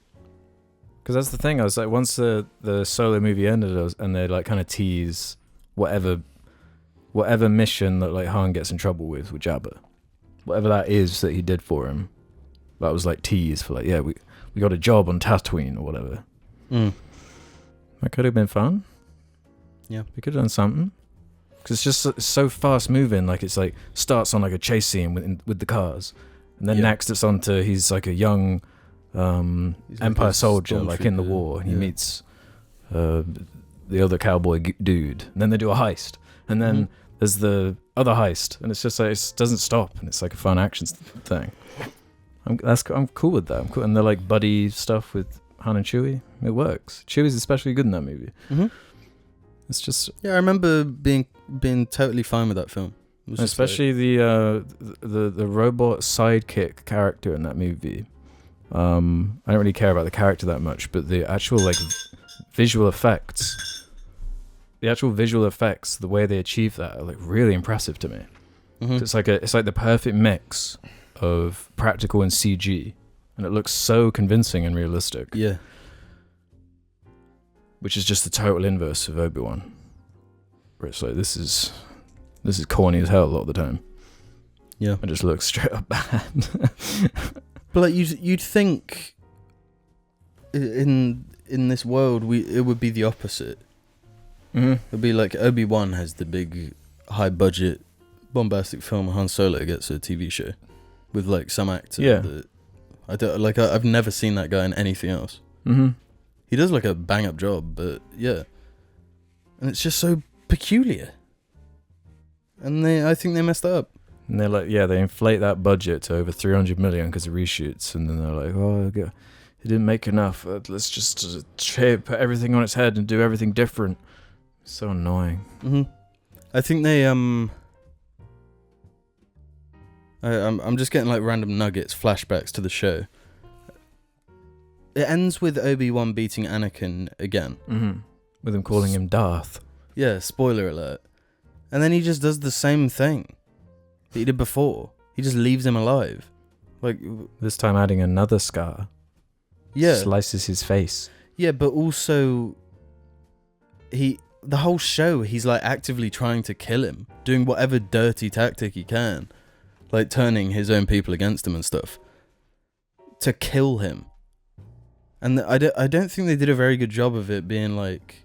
Because that's the thing. I was like, once the Solo movie ended, and they like kind of tease whatever mission that like Han gets in trouble with Jabba, whatever that is that he did for him, that was like teased for like, yeah, we got a job on Tatooine or whatever. That could have been fun. Yeah, we could have done something. Because it's just so fast moving. Like it's like starts on like a chase scene with the cars, and then next it's on to he's like a young Empire a soldier, like in the stormtrooper, war, and he yeah. meets the other cowboy dude, and then they do a heist, and then there's the other heist, and it's just like it doesn't stop, and it's like a fun action thing. I'm cool with that. I'm cool, and they're like buddy stuff with Han and Chewie. It works. Chewie's especially good in that movie. Mm-hmm. It's just Yeah, I remember being totally fine with that film. It was just especially the robot sidekick character in that movie. I don't really care about the character that much, but the actual like visual effects, the way they achieve that are like really impressive to me. Mhm. It's like the perfect mix of practical and CG, and it looks so convincing and realistic. Yeah. Which is just the total inverse of Obi-Wan, where it's like this is corny as hell a lot of the time. Yeah. It just looks straight up bad. But like you'd think in this world it would be the opposite. Mm-hmm. It'd be like Obi-Wan has the big high budget bombastic film, Han Solo gets a TV show. with like some actor. Yeah. That I don't like. I've never seen that guy in anything else. Mm-hmm. He does like a bang up job, but yeah, and it's just so peculiar. And I think they messed up. And they're like, yeah, they inflate that budget to over 300 million because of reshoots, and then they're like, oh, it didn't make enough. Let's just put everything on its head and do everything different. So annoying. Mm-hmm. I think they I'm just getting like random nuggets, flashbacks to the show. It ends with Obi-Wan beating Anakin again. Mm-hmm. With him calling him Darth. Yeah, spoiler alert. And then he just does the same thing that he did before. He just leaves him alive. Like, This time adding another scar. yeah. Slices his face. Yeah, but also the whole show he's like actively trying to kill him, doing whatever dirty tactic he can, like turning his own people against him and stuff to kill him. And I don't think they did a very good job of it being like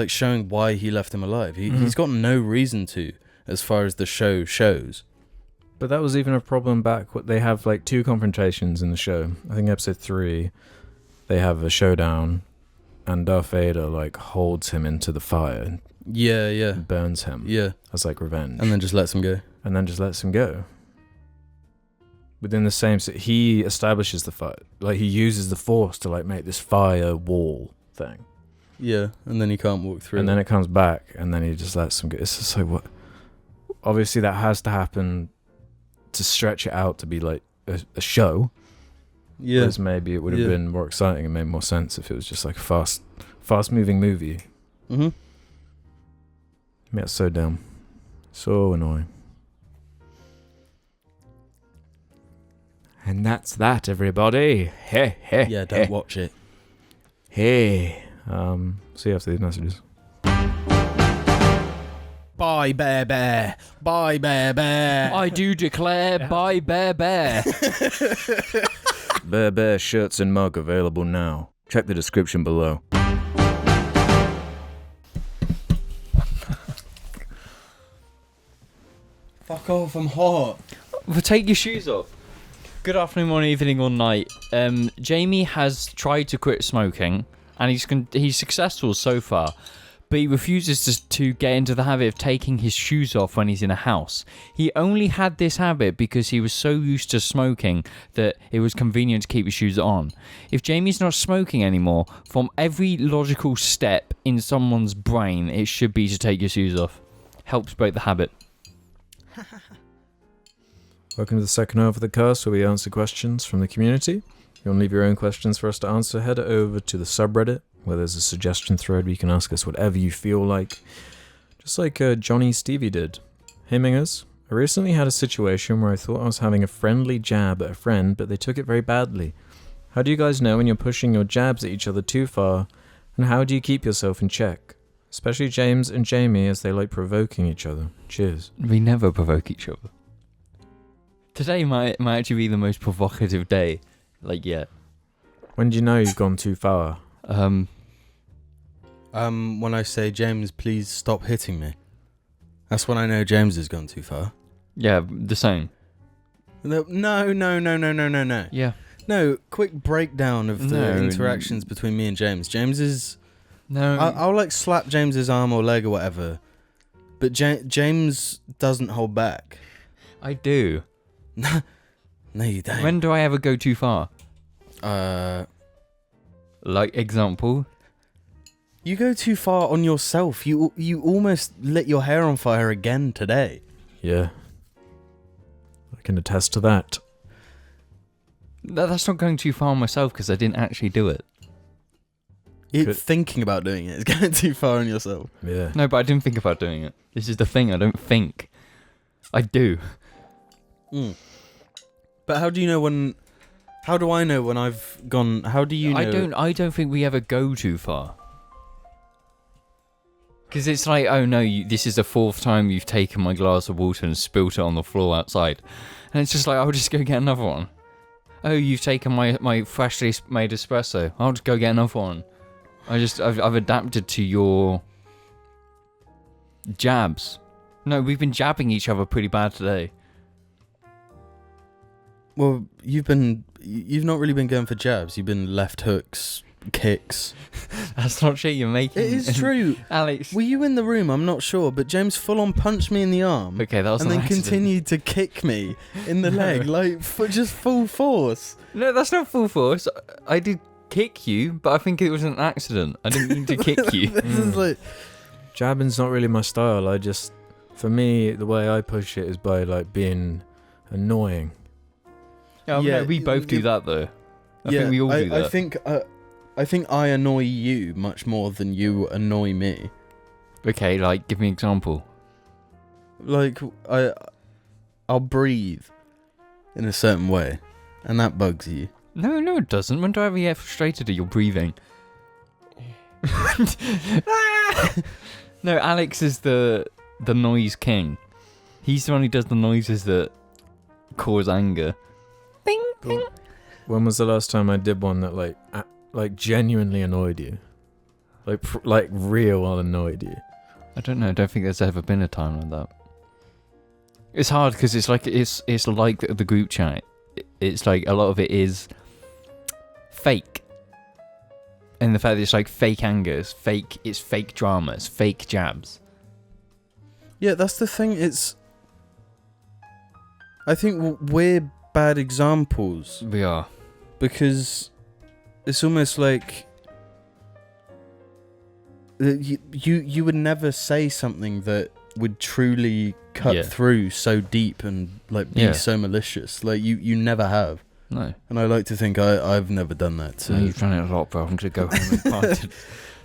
showing why he left him alive. He's got no reason to, as far as the show shows. But that was even a problem back. They have like 2 confrontations in the show. I think episode 3, they have a showdown, and Darth Vader like holds him into the fire and Yeah. burns him. Yeah. As like revenge. And then just lets him go. And then just lets him go. Within the same, he establishes the fire. Like he uses the Force to like make this fire wall thing. Yeah, and then he can't walk through. And then it comes back, and then he just lets him go. It's just like, what? Obviously, that has to happen to stretch it out to be like a show. Yeah. Whereas maybe it would have been more exciting and made more sense if it was just like a fast-moving movie. Mm-hmm. Yeah, it's so dumb. So annoying. And that's that, everybody. Hey. Yeah, don't watch it. Hey. See you after these messages. Bye, Bear Bear. Bye, Bear Bear. I do declare, bye, Bear Bear. Bear shirts and mug available now. Check the description below. Fuck off, I'm hot. Well, take your shoes off. Good afternoon, morning, evening, or night. Jamie has tried to quit smoking, and he's successful so far, but he refuses to get into the habit of taking his shoes off when he's in a house. He only had this habit because he was so used to smoking that it was convenient to keep his shoes on. If Jamie's not smoking anymore, from every logical step in someone's brain, it should be to take your shoes off. Helps break the habit. Welcome to the second half of the cast where we answer questions from the community. If you want to leave your own questions for us to answer, head over to the subreddit where there's a suggestion thread where you can ask us whatever you feel like. Just like Johnny Stevie did. Hey Mingers, I recently had a situation where I thought I was having a friendly jab at a friend, but they took it very badly. How do you guys know when you're pushing your jabs at each other too far? And how do you keep yourself in check? Especially James and Jamie as they like provoking each other. Cheers. We never provoke each other. Today might actually be the most provocative day, yet. When do you know you've gone too far? When I say, James, please stop hitting me. That's when I know James has gone too far. Yeah, the same. No. Yeah. No, quick breakdown of the interactions between me and James. James is... No. I'll slap James's arm or leg or whatever, but James doesn't hold back. I do. No, you don't. When do I ever go too far? Example? You go too far on yourself. You almost lit your hair on fire again today. Yeah. I can attest to that. That's not going too far on myself because I didn't actually do it. Thinking about doing it is going too far on yourself. Yeah. No, but I didn't think about doing it. This is the thing, I don't think. I do. But how do you know when... How do I know when I've gone... How do you know... I don't think we ever go too far. Because it's like, oh no, this is the 4th time you've taken my glass of water and spilt it on the floor outside. And it's just like, I'll just go get another one. Oh, you've taken my freshly made espresso. I'll just go get another one. I've adapted to your jabs. No, we've been jabbing each other pretty bad today. Well, you've not really been going for jabs. You've been left hooks, kicks. That's not shit you're making. It is true. Alex. Were you in the room? I'm not sure, but James full on punched me in the arm. Okay, that was and an then accident. continued to kick me in the leg, like for just full force. No, that's not full force. I did kick you, but I think it was an accident. I didn't mean to kick you. This is like, Jabbing's not really my style. For me, the way I push it is by like being annoying. Yeah, Yeah, no, we both do that though. I think we all do that. I think I annoy you much more than you annoy me. Okay, like give me an example. Like I'll breathe in a certain way, and that bugs you. No, it doesn't. When do I ever get frustrated at your breathing? No, Alex is the noise king. He's the one who does the noises that cause anger. Bing, bing. When was the last time I did one that like genuinely annoyed you? Like real annoyed you? I don't know. I don't think there's ever been a time like that. It's hard because it's like the group chat. It's like a lot of it is fake. And the fact that it's like fake anger, it's fake drama, it's fake jabs. Yeah, that's the thing. I think we're bad examples We are. because it's almost like you would never say something that would truly cut through so deep and like be so malicious. Like you never have. No. And I like to think I've never done that. No, you've done it a lot, bro. I'm going to go home and find it.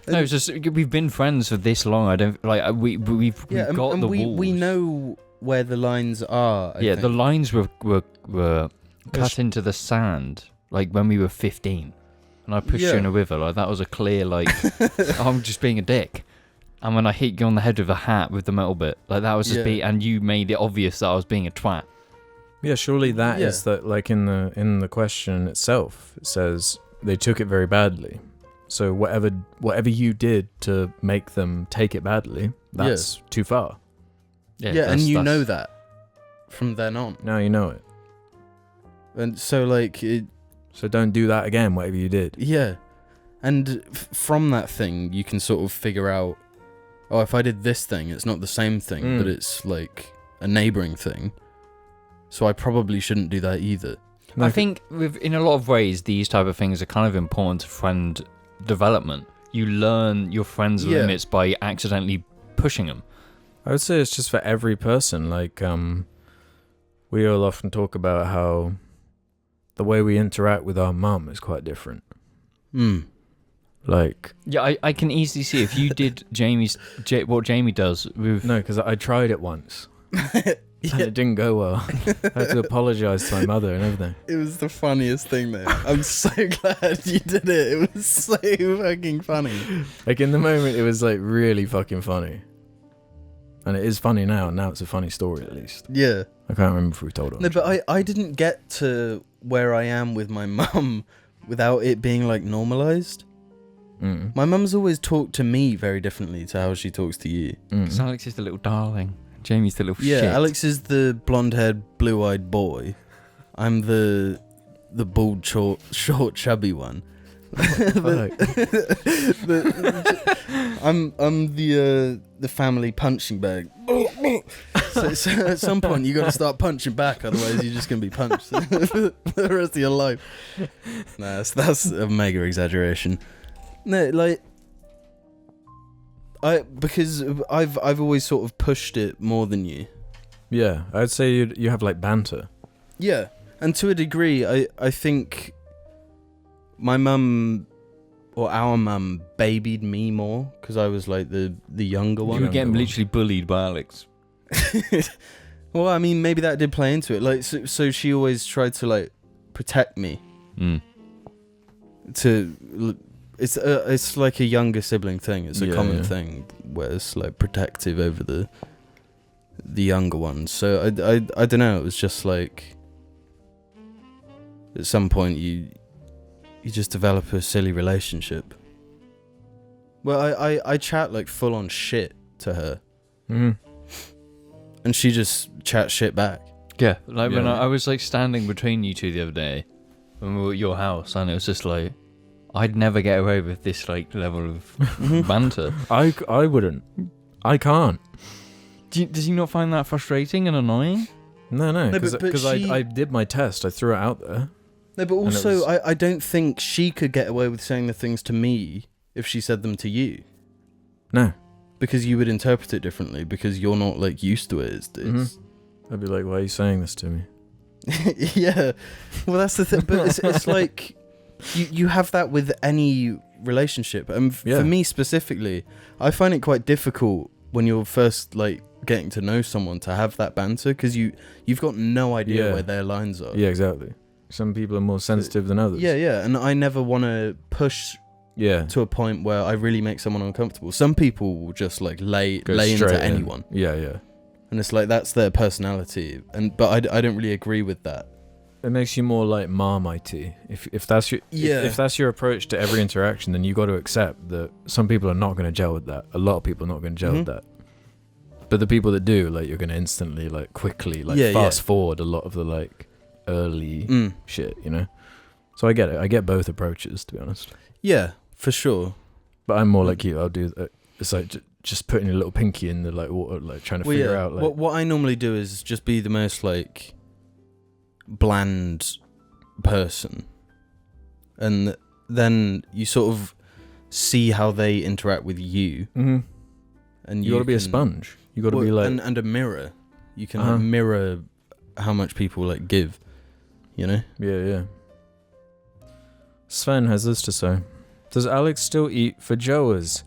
No, it's just we've been friends for this long. I don't like we've got and the we walls. know where the lines are. I think. The lines were cut into the sand like when we were 15, and I pushed you in a river. Like that was a clear like I'm just being a dick. And when I hit you on the head with a hat with the metal bit, like that was just and you made it obvious that I was being a twat. Yeah, surely that is that like in the question itself, it says they took it very badly. So whatever you did to make them take it badly, that's too far. Yeah, and you know that from then on. Now you know it. And so like so don't do that again, whatever you did. Yeah. And from that thing you can sort of figure out, oh, if I did this thing, it's not the same thing, but it's like a neighboring thing. So I probably shouldn't do that either. I think in a lot of ways, these type of things are kind of important to friend development. You learn your friends' limits by accidentally pushing them. I would say it's just for every person. Like, we all often talk about how the way we interact with our mum is quite different. Like... Yeah, I can easily see if you did what Jamie does with... No, because I tried it once. And it didn't go well. I had to apologise to my mother and everything. It was the funniest thing, though. I'm so glad you did it. It was so fucking funny. Like, in the moment, it was, like, really fucking funny. And it is funny now, and now it's a funny story, at least. Yeah. I can't remember if we told it. No, but I didn't get to where I am with my mum without it being, like, normalised. My mum's always talked to me very differently to how she talks to you. Because Alex is the little darling. Jamie's the little shit. Yeah, Alex is the blonde-haired, blue-eyed boy. I'm the bald, short, chubby one. I'm the family punching bag. so at some point you got to start punching back, otherwise you're just gonna be punched for the rest of your life. Nah, that's a mega exaggeration. No, like. Because I've always sort of pushed it more than you. Yeah, I'd say you have like banter. Yeah, and to a degree, I think my mum or our mum babied me more because I was like the younger one. You were getting literally bullied by Alex. Well, I mean, maybe that did play into it. Like, so she always tried to like protect me. It's like a younger sibling thing. It's a common thing where it's like protective over the younger ones. So I don't know. It was just like at some point you just develop a silly relationship. Well, I chat like full on shit to her, and she just chats shit back. Yeah, like when Yeah. I was like standing between you two the other day when we were at your house, and it was just like I'd never get away with this like level of banter. I wouldn't. I can't. Does he not find that frustrating and annoying? No, No, but because she- I did my test. I threw it out there. No, but it also, was- I don't think she could get away with saying the things to me if she said them to you. No. Because you would interpret it differently, because you're not, like, used to it. It's I'd be like, why are you saying this to me? yeah. Well, that's the thing. But it's like, you have that with any relationship. And Yeah. for me specifically, I find it quite difficult when you're first, like, getting to know someone to have that banter, because you've got no idea Yeah. where their lines are. Yeah, exactly. Some people are more sensitive than others. Yeah, and I never want to push Yeah. to a point where I really make someone uncomfortable. Some people will just like lay Go into straight in. anyone, Yeah, yeah. and it's like that's their personality. But I don't really agree with that. It makes you more like Marmite-y. If that's your Yeah. if that's your approach to every interaction, then you got to accept that some people are not going to gel with that. A lot of people are not going to gel with that. But the people that do, like, you're going to instantly, like, quickly, like, Yeah, fast forward a lot of the like early shit, you know. So I get it. I get both approaches, to be honest. Yeah, for sure. But I'm more like you. I'll do. It's like just putting a little pinky in the like water, like trying to Well, figure yeah. out. Like, What I normally do is just be the most like bland person, and then you sort of see how they interact with you, Mhm. and You got to be a can- sponge. You got to be well, like. and a mirror. You can Uh-huh. like, mirror how much people like give. You know. Yeah, yeah. Sven has this to say. Does Alex still eat feijoas,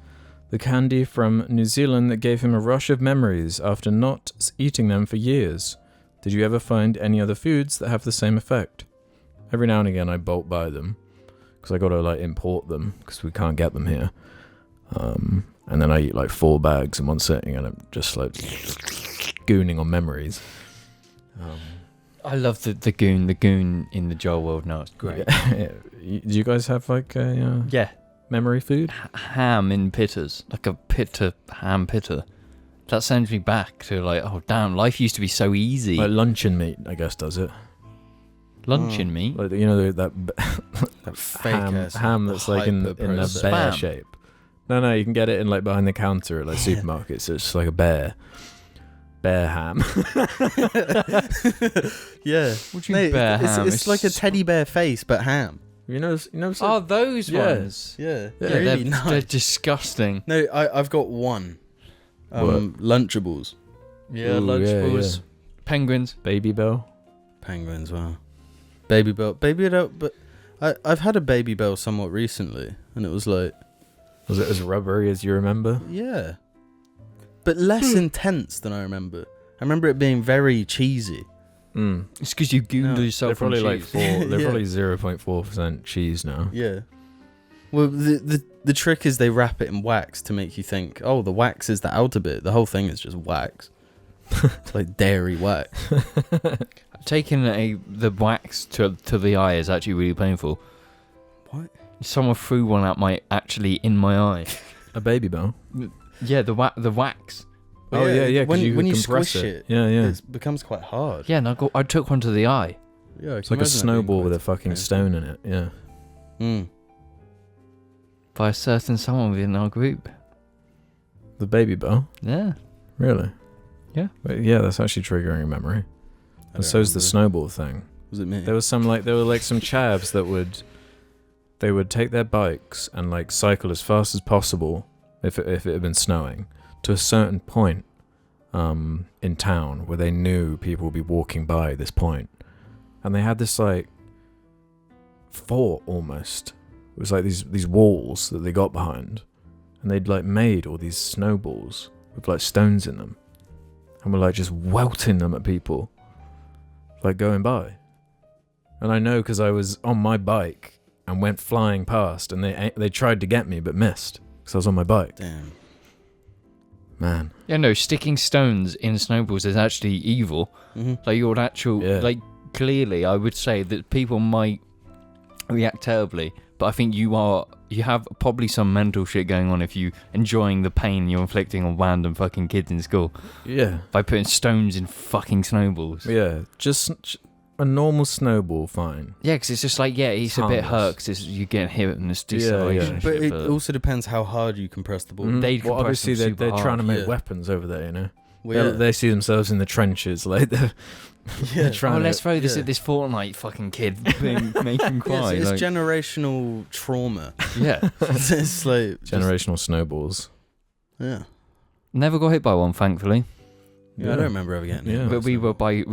the candy from New Zealand that gave him a rush of memories after not eating them for years? Did you ever find any other foods that have the same effect? Every now and again I bolt buy them, because I got to like import them, because we can't get them here. And then I eat like 4 bags in one sitting, and I'm just like gooning on memories. I love the goon in the Joel world now. It's great. Yeah. Do you guys have like a Yeah, memory food? ham in pitters, like a ham pitter. That sends me back to like, oh damn, life used to be so easy. Like luncheon meat, I guess, does it? Luncheon meat. Like, you know, that That fake ass ham that's like in a hyper-processed. bear Spam. shape. No, you can get it in like behind the counter at like supermarkets. It's just like a bear ham. Yeah. What do you mean Mate, bear ham? it's like a teddy bear face, but ham. you know. Oh, those Yeah. ones. Yeah. Yeah, Really they're nice. disgusting. No, I've got one. Lunchables. Yeah, Ooh, Lunchables, yeah. penguins. Baby Bell. Penguins, wow. Baby Bell. Baby Bell, but I've had a Baby Bell somewhat recently, and it was like, Was it as rubbery as you remember? yeah. But less intense than I remember. I remember it being very cheesy. Mm. It's because you gooned No, yourself They're probably on like cheese. 4. They're Yeah. probably 0.4% cheese now. Yeah. Well, the trick is they wrap it in wax to make you think, oh, the wax is the outer bit. The whole thing is just wax. It's like dairy wax. Taking the wax to the eye is actually really painful. What? Someone threw one at in my eye. A Baby Bell. Yeah, the wax. Oh yeah. 'Cause When you you compress squish it, Yeah, yeah. it becomes quite hard. Yeah, and I took one to the eye. Yeah, It's like a snowball with a fucking stone in it. Yeah. Mm. By a certain someone within our group. The Baby Bell. Yeah. Really? Yeah. But yeah, that's actually triggering a memory. And so's the snowball thing. Was it me? There were some chavs that would take their bikes and like cycle as fast as possible if it had been snowing to a certain point in town where they knew people would be walking by this point, and they had this like fort almost. It was like these walls that they got behind, and they'd like made all these snowballs with like stones in them, and were like just welting them at people like going by. And I know because I was on my bike and went flying past, and they tried to get me but missed because I was on my bike. Damn. Man. Yeah, no, sticking stones in snowballs is actually evil. Mm-hmm. Like your actual, Yeah. like clearly I would say that people might react terribly, but I think you have probably some mental shit going on if you enjoying the pain you're inflicting on random fucking kids in school Yeah. by putting stones in fucking snowballs. Yeah. Just a normal snowball, fine. Yeah, because it's just like, he's a bit hurt because you get hit and this deceleration. But it also depends how hard you compress the ball. They well, compress obviously them they're super trying to hard. make weapons over there, you know. Well, They see themselves in the trenches, like they're trying let's to. throw this at this Fortnite fucking kid, make him cry. It's like, generational trauma. yeah. It's like Generational snowballs. Yeah. Never got hit by one, thankfully. Yeah, I don't remember ever getting Yeah. it. But we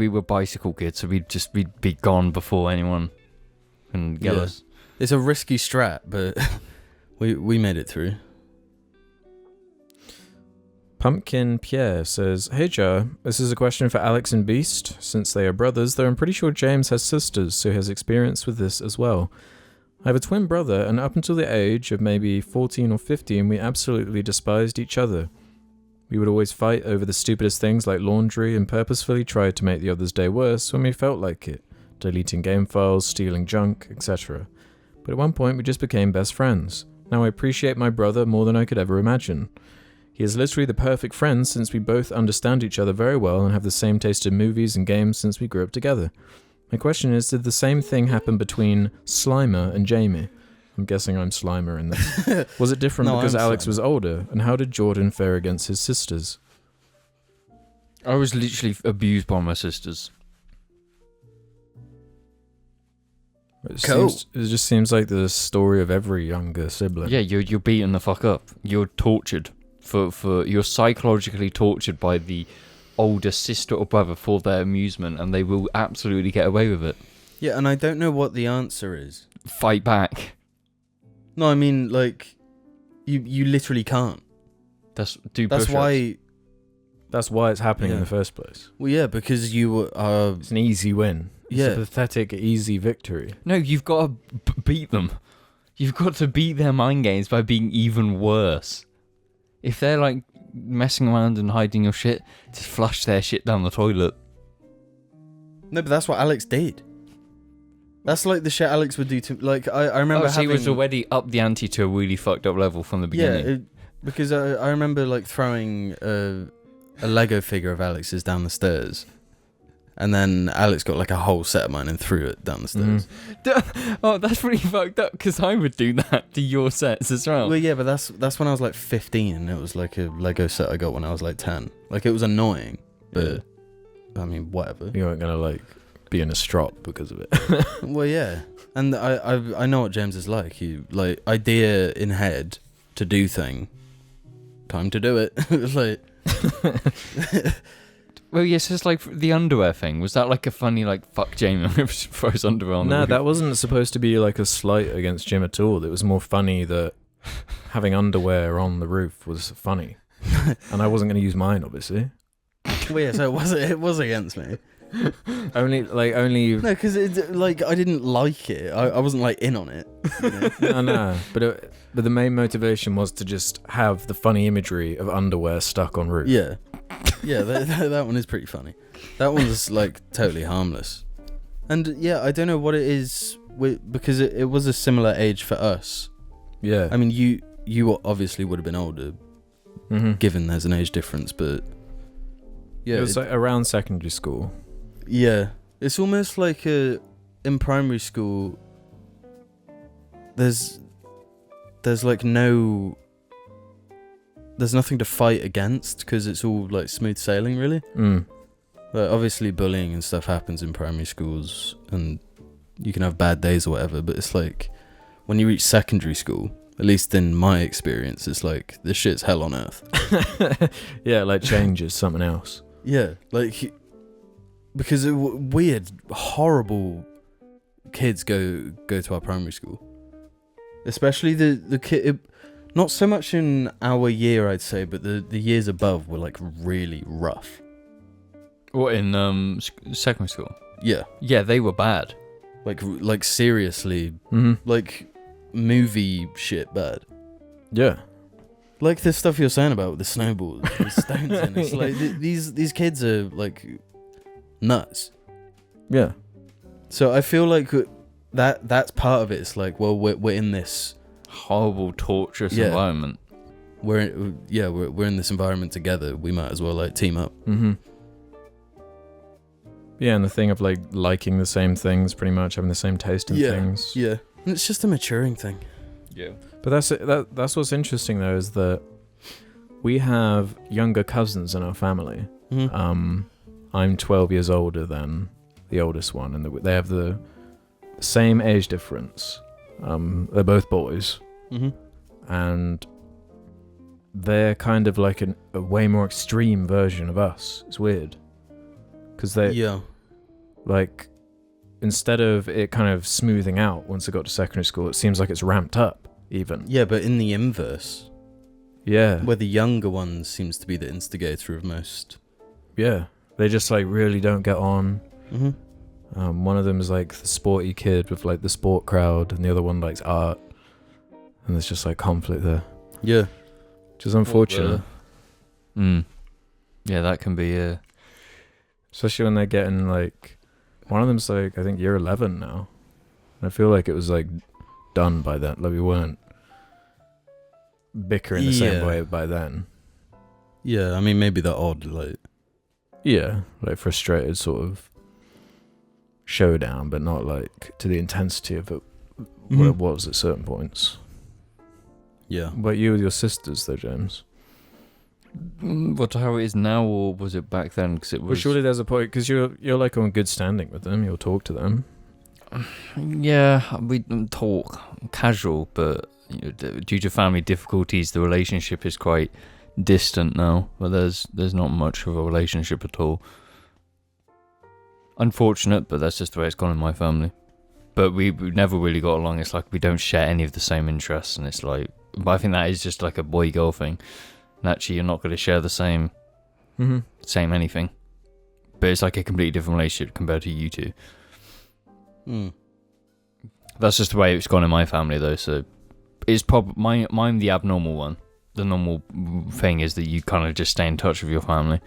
were bicycle kids, so we'd be gone before anyone can get Yeah. us. It's a risky strat, but we made it through. Pumpkin Pierre says, "Hey Jar, this is a question for Alex and Beast. Since they are brothers, though I'm pretty sure James has sisters, so he has experience with this as well. I have a twin brother, and up until the age of maybe 14 or 15, we absolutely despised each other. We would always fight over the stupidest things like laundry and purposefully try to make the other's day worse when we felt like it, deleting game files, stealing junk, etc. But at one point, we just became best friends. Now I appreciate my brother more than I could ever imagine. He is literally the perfect friend since we both understand each other very well and have the same taste in movies and games since we grew up together. My question is, did the same thing happen between Slimer and Jamie? I'm guessing I'm Slimer in this. Was it different No, because I'm Alex Slimer. was older? And how did Jordan fare against his sisters? I was literally abused by my sisters. It just seems like the story of every younger sibling. Yeah, you're beaten the fuck up. You're tortured for you're psychologically tortured by the older sister or brother for their amusement, and they will absolutely get away with it. Yeah, and I don't know what the answer is. Fight back. No, I mean, like, you literally can't. That's why. That's why it's happening in Yeah. the first place. Well, yeah, because you are. It's an easy win. It's Yeah. a pathetic, easy victory. No, you've got to beat them. You've got to beat their mind games by being even worse. If they're like messing around and hiding your shit, just flush their shit down the toilet. No, but that's what Alex did. That's like the shit Alex would do to. Like, I remember so having. he was already up the ante to a really fucked up level from the beginning. Yeah, because I remember like throwing a Lego figure of Alex's down the stairs, and then Alex got like a whole set of mine and threw it down the stairs. Oh, that's really fucked up because I would do that to your sets as well. Well, yeah, but that's when I was like 15, and it was like a Lego set I got when I was like 10. Like, it was annoying, but I mean, whatever. You weren't gonna like be in a strop because of it. Well, yeah, and I know what James is like. He like idea in head to do thing. Time to do it. It's like. Well, yes, it's like the underwear thing. Was that like a funny, like, fuck Jamie, throw his underwear on the No, roof? that wasn't supposed to be like a slight against Jim at all. It was more funny that having underwear on the roof was funny. And I wasn't going to use mine, obviously. Well, yeah, so it was against me. Only. No, because like I didn't like it. I wasn't like in on it. You know? No. But the main motivation was to just have the funny imagery of underwear stuck on roof. Yeah, yeah, that one is pretty funny. That one's like totally harmless. And yeah, I don't know what it is because it was a similar age for us. Yeah. I mean, you obviously would have been older, given there's an age difference, but yeah, it was like around secondary school. yeah, it's almost like in primary school. There's like there's nothing to fight against because it's all like smooth sailing, really. But obviously bullying and stuff happens in primary schools, and you can have bad days or whatever, but it's like when you reach secondary school, at least in my experience, it's like this shit's hell on earth. Yeah, like changes something else. Yeah, like because weird, horrible kids go to our primary school, especially the kid. Not so much in our year, I'd say, but the years above were like really rough. What, in secondary school? Yeah, Yeah, they were bad. like seriously, like movie shit bad. Yeah. Like the stuff you're saying about with the snowballs, with stones in. It's like these kids are like nuts. Yeah. So I feel like that's part of it. It's like, well, we're in this Horrible, torturous Yeah. environment. we're in this environment together. We might as well like team up. Mm-hmm. Yeah, and the thing of like liking the same things, pretty much having the same taste in things. Yeah, and it's just a maturing thing. Yeah. But that's what's interesting though, is that we have younger cousins in our family. Mhm. I'm 12 years older than the oldest one, and they have the same age difference. They're both boys, Mhm. and they're kind of like a way more extreme version of us. It's weird, because they Yeah. like, instead of it kind of smoothing out once they got to secondary school, it seems like it's ramped up even. Yeah, but in the inverse, Yeah. where the younger one seems to be the instigator of most. Yeah. They just like really don't get on. Mm-hmm. One of them is like the sporty kid with like the sport crowd, and the other one likes art. And there's just like conflict there, Yeah. which is unfortunate. Yeah, that can be Especially when they're getting like, one of them's like, I think year 11 now. And I feel like it was like done by then. Like we weren't bickering the same Yeah. way by then. Yeah, I mean, maybe they're odd, like. Yeah, like frustrated sort of showdown, but not like to the intensity of it, what it was at certain points. Yeah. But you with your sisters though, James? what, how it is now, or was it back then? Because it was. Well, surely there's a point, because you're like on good standing with them. You'll talk to them. Yeah, we don't talk casual, but you know, due to family difficulties, the relationship is quite distant now. But there's not much of a relationship at all. Unfortunate, but that's just the way it's gone in my family. But we've never really got along. It's like we don't share any of the same interests, and it's like. But I think that is just like a boy-girl thing. And actually, you're not going to share the same anything. But it's like a completely different relationship compared to you two. That's just the way it's gone in my family, though. So it's probably mine the abnormal one. The normal thing is that you kind of just stay in touch with your family.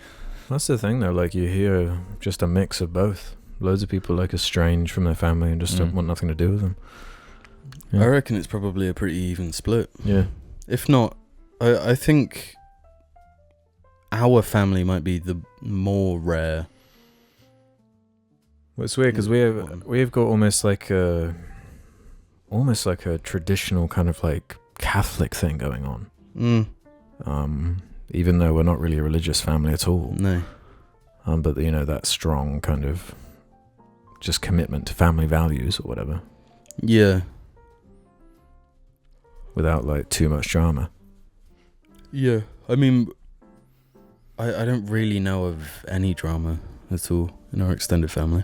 That's the thing, though. Like you hear just a mix of both. Loads of people like estranged from their family and just don't want nothing to do with them. Yeah. I reckon it's probably a pretty even split. Yeah. If not, I think our family might be the more rare. Well, it's weird because we've got almost like a traditional kind of like Catholic thing going on. Even though we're not really a religious family at all. No. But you know, that strong kind of just commitment to family values or whatever, Yeah. without like too much drama. Yeah. I mean, I don't really know of any drama at all in our extended family.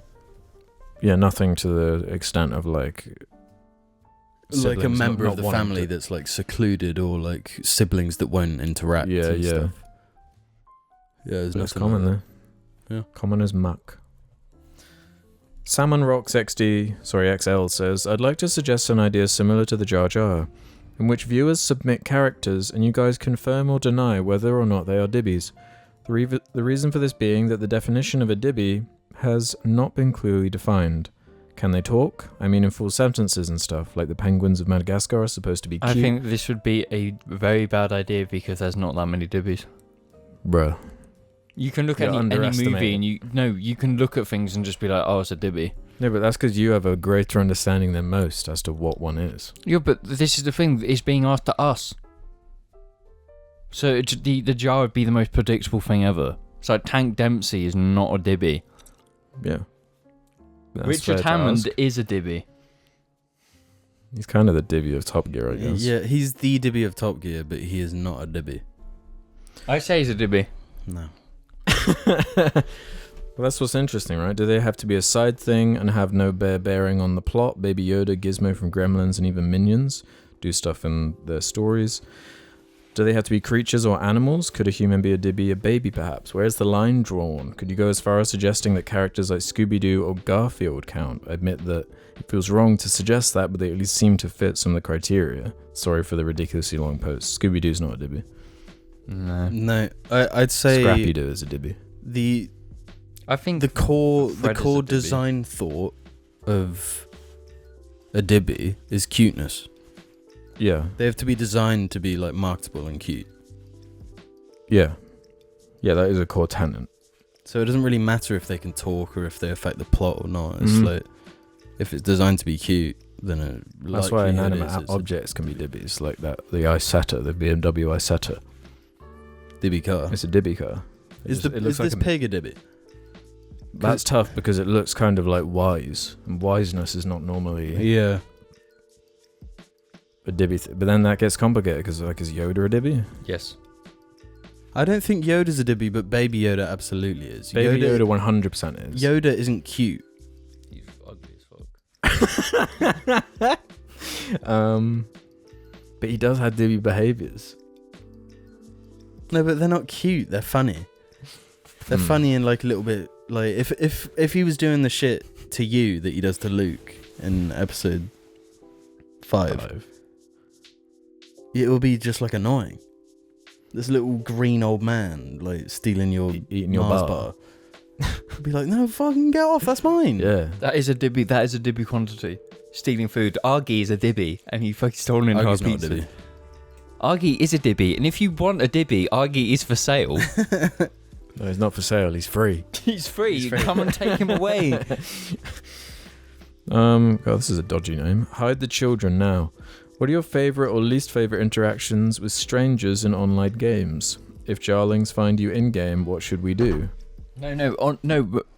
Yeah, nothing to the extent of like Like a siblings member not of the wanting family to- that's like secluded, or like siblings that won't interact. Yeah, and yeah. stuff. Yeah, there's But it's nothing common like though. Yeah. Common as muck. Salmon Rocks XL says, I'd like to suggest an idea similar to the Jar Jar, in which viewers submit characters and you guys confirm or deny whether or not they are Dibbies. The reason for this being that the definition of a Dibby has not been clearly defined. Can they talk? I mean in full sentences and stuff, like the penguins of Madagascar are supposed to be cute. I think this would be a very bad idea because there's not that many Dibbies. Bruh. You can look You're at any movie underestimating. and you can look at things and just be like, oh, it's a Dibby. Yeah, but that's because you have a greater understanding than most as to what one is. Yeah, but this is the thing, it's being asked to us. So the jar would be the most predictable thing ever. It's like Tank Dempsey is not a Dibby. Yeah. That's Richard fair to Hammond ask. is a Dibby. He's kind of the Dibby of Top Gear, I guess. Yeah, he's the Dibby of Top Gear, but he is not a Dibby. I say he's a Dibby. No. Well, that's what's interesting, right? Do they have to be a side thing and have no bearing on the plot? Baby Yoda, Gizmo from Gremlins, and even Minions do stuff in their stories. Do they have to be creatures or animals? Could a human be a Dibby, a baby perhaps? Where's the line drawn? Could you go as far as suggesting that characters like Scooby-Doo or Garfield count? I admit that it feels wrong to suggest that, but they at least seem to fit some of the criteria. Sorry for the ridiculously long post. Scooby-Doo's not a Dibby. No, I'd say Scrappy-Doo is a Dibby. I think the core Fred is a Dibby. design thought of a Dibby is cuteness. Yeah. They have to be designed to be like marketable and cute. Yeah. Yeah, that is a core tenet. So it doesn't really matter if they can talk or if they affect the plot or not. It's Mhm. like, if it's designed to be cute, then it That's why inanimate objects can be Dibbies, like that. The Isetta, the BMW Isetta. Dibby car. It's a Dibby car. Is it looks this like pig a Dibby? That's tough because it looks kind of like wise, and wiseness is not normally Yeah. a Dibby. But then that gets complicated because like, is Yoda a Dibby? Yes. I don't think Yoda's a Dibby, but Baby Yoda absolutely is. Baby Yoda 100% is. Yoda isn't cute. He's ugly as fuck. But he does have Dibby behaviors. No, but they're not cute. They're funny. They're funny and like a little bit like if he was doing the shit to you that he does to Luke in episode 5, it will be just like annoying. This little green old man like stealing your Eating your Mars bar. I'd be like, no, fucking get off. That's mine. Yeah. That is a Dibby. That is a Dibby quantity. Stealing food. Argy is a Dibby, and he fucking stolen our Argy's not a pizza. Dibby. Argy is a Dibby, and if you want a Dibby, Argy is for sale. No, he's not for sale. He's free. He's free. Come and take him away. God, this is a dodgy name. Hide the children now. What are your favourite or least favourite interactions with strangers in online games? If Jarlings find you in-game, what should we do? No.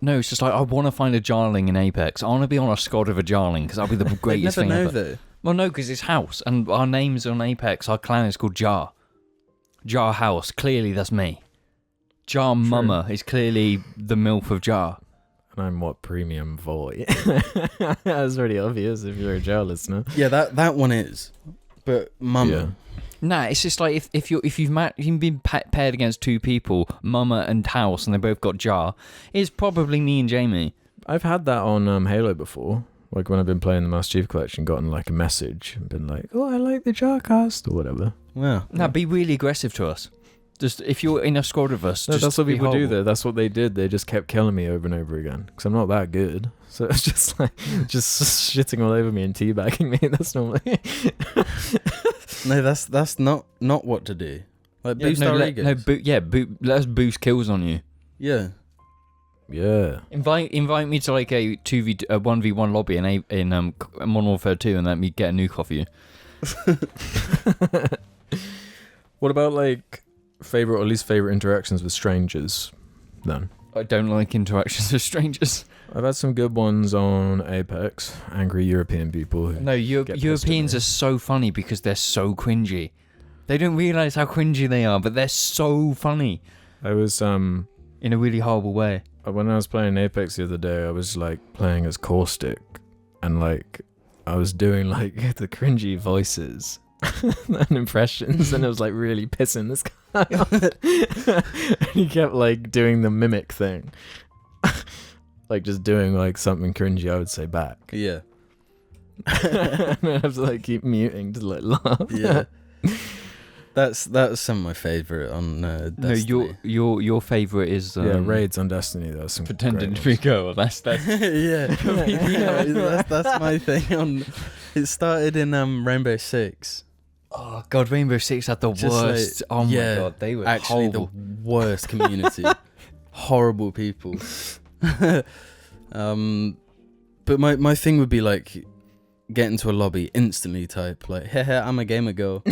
It's just like I want to find a Jarling in Apex. I want to be on a squad of a Jarling because that'll be the greatest Never thing know ever. though. Well, no, because it's House, and our name's on Apex. Our clan is called Jar. Jar House. Clearly, that's me. Jar Mama is clearly the MILF of Jar. And I'm what, premium void? That's pretty obvious if you're a Jar listener. Yeah, that one is. But Mama. Yeah. Nah, it's just like if you've been paired against two people, Mama and House, and they both got Jar, it's probably me and Jamie. I've had that on Halo before. Like when I've been playing the Master Chief Collection, gotten like a message and been like, oh, I like the JARCast or whatever. Wow. Nah, be really aggressive to us. Just if you're in a squad of us, No, just that's what be people do horrible. though. That's what they did. They just kept killing me over and over again because I'm not that good. So it's just like just shitting all over me and teabagging me. That's normally. No, that's not what to do. Like boost our egos. Let us boost kills on you. Yeah. Yeah. Invite me to like a 1v1 lobby in Modern Warfare 2 and let me get a nuke off you. What about like favorite or least favorite interactions with strangers? Then I don't like interactions with strangers. I've had some good ones on Apex. Angry European people. Who No, get pissed at Europeans me. are so funny because they're so cringy. They don't realise how cringy they are, but they're so funny I was in a really horrible way. when I was playing Apex the other day, I was like playing as Caustic, and like I was doing like the cringy voices and impressions, and it was like really pissing this guy off. And he kept like doing the mimic thing, like just doing like something cringy I would say back. Yeah. And I have to like keep muting to like laugh. Yeah. That's some of my favourite on Destiny. No, your favourite is Yeah, raids on Destiny. That was some pretending great to be a ones. girl. That's yeah. That's my thing on. It started in Rainbow Six. Oh god, Rainbow Six had the Just worst. like- Oh my yeah, god, they were Actually, horrible. the worst community. Horrible people. But my thing would be like get into a lobby, instantly type like, "Hey, I'm a gamer girl,"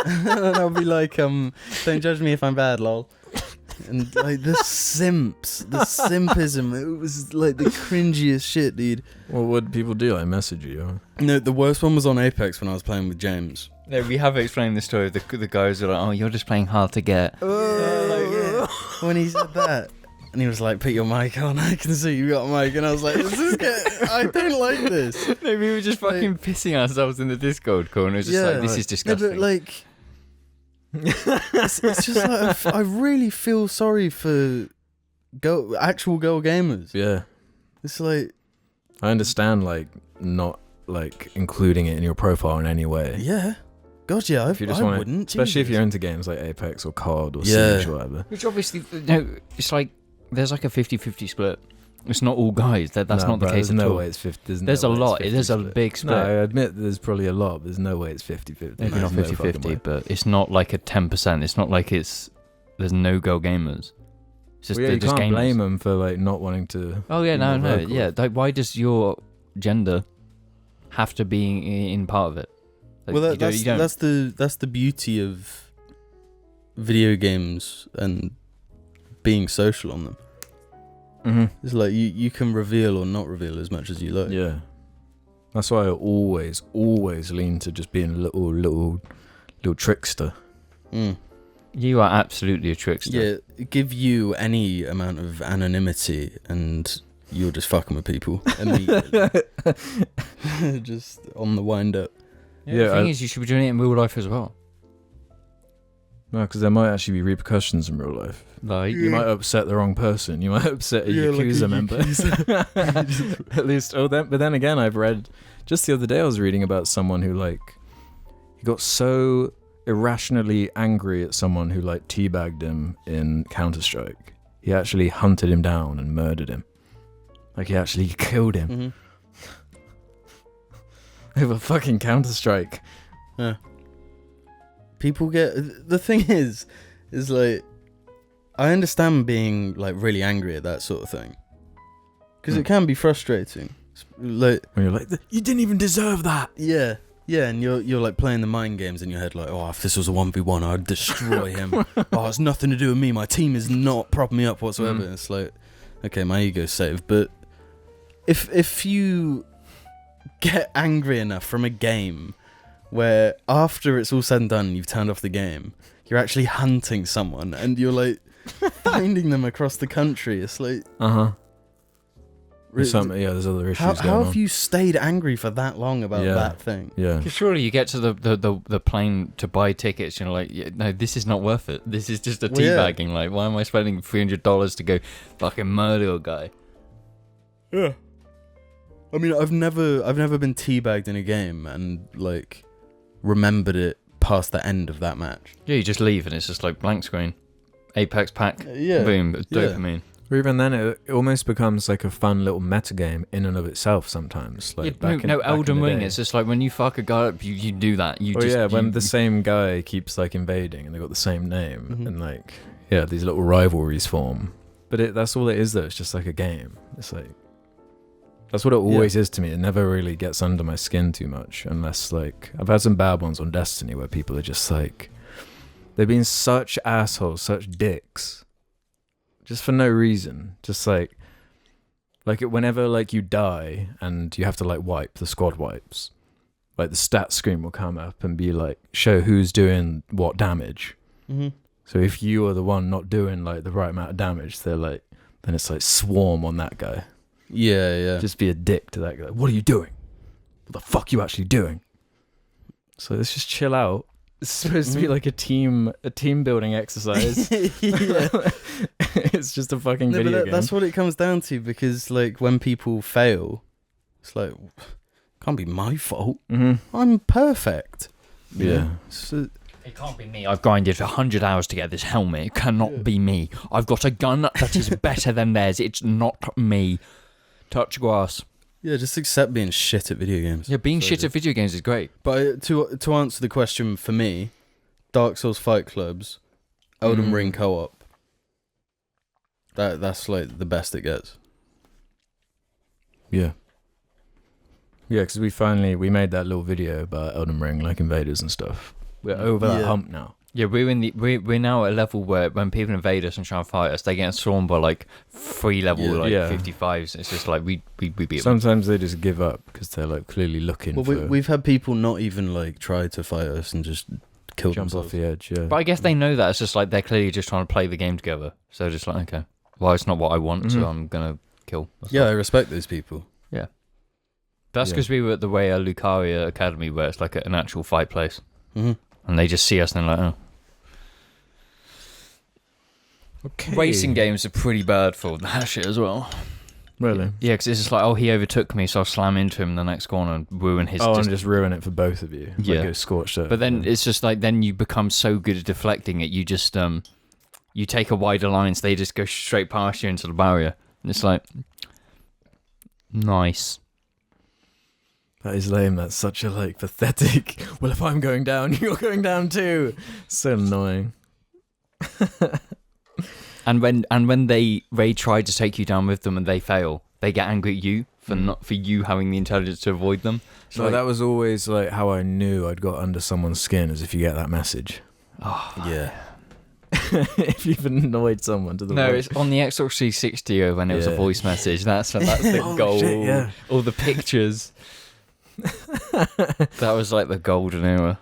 and I'll be like, "Don't judge me if I'm bad, lol." And like the simpism, it was like the cringiest shit, dude. What would people do? Like message you? No, the worst one was on Apex when I was playing with James. No, we have explained the story. The guys are like, "Oh, you're just playing hard to get." When he said that, and he was like, "Put your mic on, I can see you got a mic," and I was like, I don't like this. No, we were just fucking pissing ourselves in the Discord call, and it was just like, this is disgusting. No, but like, it's just like I really feel sorry for actual girl gamers. Yeah. It's like, I understand, like, not, like, including it in your profile in any way. yeah, God, yeah, If you just I want wouldn't, especially if Jesus. you're into games like Apex or COD or Yeah. Siege or whatever. Which obviously, no, it's like, there's like a 50-50 split. It's not all guys. That's not the bro, case there's at no all. way it's 50. There's a lot. There's a 50-50 big split. No, I admit there's probably a lot, but there's no way it's 50-50. Maybe not There's no fucking 50-50, way. but it's not like a 10%. It's not like there's no girl gamers. It's just Well, yeah, they're you just can't gamers. blame them for like not wanting to. Oh yeah, be no, more vocal. yeah. Like, why does your gender have to be in part of it? Like, Well, you don't- that's the beauty of video games and being social on them. Mm-hmm. It's like you can reveal or not reveal as much as you like. Yeah, that's why I always lean to just being a little trickster. Mm. You are absolutely a trickster. Yeah, give you any amount of anonymity and you're just fucking with people immediately. Just on the wind up. The thing is, you should be doing it in real life as well. No, because there might actually be repercussions in real life. Like, You might upset the wrong person. You might upset a Yakuza member. At least, but then again, I've read just the other day. I was reading about someone who he got so irrationally angry at someone who teabagged him in Counter-Strike. He actually hunted him down and murdered him. He actually killed him over fucking Counter-Strike. Yeah. People get... The thing is I understand being, really angry at that sort of thing. Because it can be frustrating. When you're like, you didn't even deserve that. Yeah. Yeah, and you're playing the mind games in your head, if this was a 1v1, I'd destroy him. It's nothing to do with me. My team is not propping me up whatsoever. It's okay, my ego's saved. But if you get angry enough from a game where after it's all said and done, you've turned off the game, you're actually hunting someone and you're finding them across the country. It's There's other issues how going on. have you stayed angry for that long about that thing? Yeah. surely you get to the plane to buy tickets, and you're like, no, this is not worth it. This is just a teabagging. Why am I spending $300 to go fucking murder a guy? Yeah. I mean, I've never been teabagged in a game and remembered it past the end of that match. Yeah, you just leave and it's just blank screen. Apex pack. Yeah. Boom. Yeah. Dopamine. Or even then, it almost becomes a fun little metagame in and of itself sometimes. Back in Elden the Ring. day. It's just when you fuck a guy up, you do that. When the same guy keeps invading and they got the same name Mm-hmm. and these little rivalries form. But that's all it is though. It's just a game. It's that's what it always is to me. It never really gets under my skin too much unless I've had some bad ones on Destiny where people are just they've been such assholes, such dicks. Just for no reason. Just whenever you die and you have to wipe, the squad wipes, the stat screen will come up and be show who's doing what damage. Mm-hmm. So if you are the one not doing the right amount of damage, they're then it's swarm on that guy. Yeah. Just be a dick to that guy. What are you doing? What the fuck are you actually doing? So let's just chill out. It's supposed to be a team building exercise. Yeah. It's just a fucking video game. That's what it comes down to, because when people fail, it's can't be my fault. Mm-hmm. I'm perfect. Yeah. So, it can't be me. I've grinded 100 hours to get this helmet. It cannot be me. I've got a gun that is better than theirs. It's not me. Touch grass. yeah, just accept being shit at video games. Yeah, being So shit at video games is great. But to answer the question for me, Dark Souls Fight Clubs, Elden Ring co-op. That's the best it gets. Yeah. Yeah, because we made that little video about Elden Ring, invaders and stuff. We're over that hump now. Yeah, we're now at a level where when people invade us and try and fight us, they get swarmed by 3 level 55s. It's just we beat them. Sometimes they just give up because they're clearly looking Well, for we've had people not even try to fight us and just kill jump themselves. off the edge. Yeah. But I guess they know that. It's just they're clearly just trying to play the game together. So just okay, well, it's not what I want, so I'm gonna kill. Yeah, I respect those people. Yeah. That's because we were at the way Lucaria Academy, where it's an actual fight place. Mm-hmm. And they just see us and they're oh. Okay. Racing games are pretty bad for that shit as well. Really? Yeah, because it's just he overtook me, so I'll slam into him in the next corner and ruin his... and just ruin it for both of you. Yeah. Go scorched earth. But then it's just then you become so good at deflecting it, you just you take a wider line, so they just go straight past you into the barrier. And it's Nice. That is lame. That's such a like pathetic. Well, if I'm going down, you're going down too. So annoying. And when they try to take you down with them and they fail, they get angry at you for you having the intelligence to avoid them. So Like- that was always like how I knew I'd got under someone's skin, is if you get that message. Oh, Yeah. If you've annoyed someone to the no, point. it's on the Xbox 360 when it was a Yeah. voice message. That's the Oh, goal. shit, yeah. All the pictures. That was like the golden era.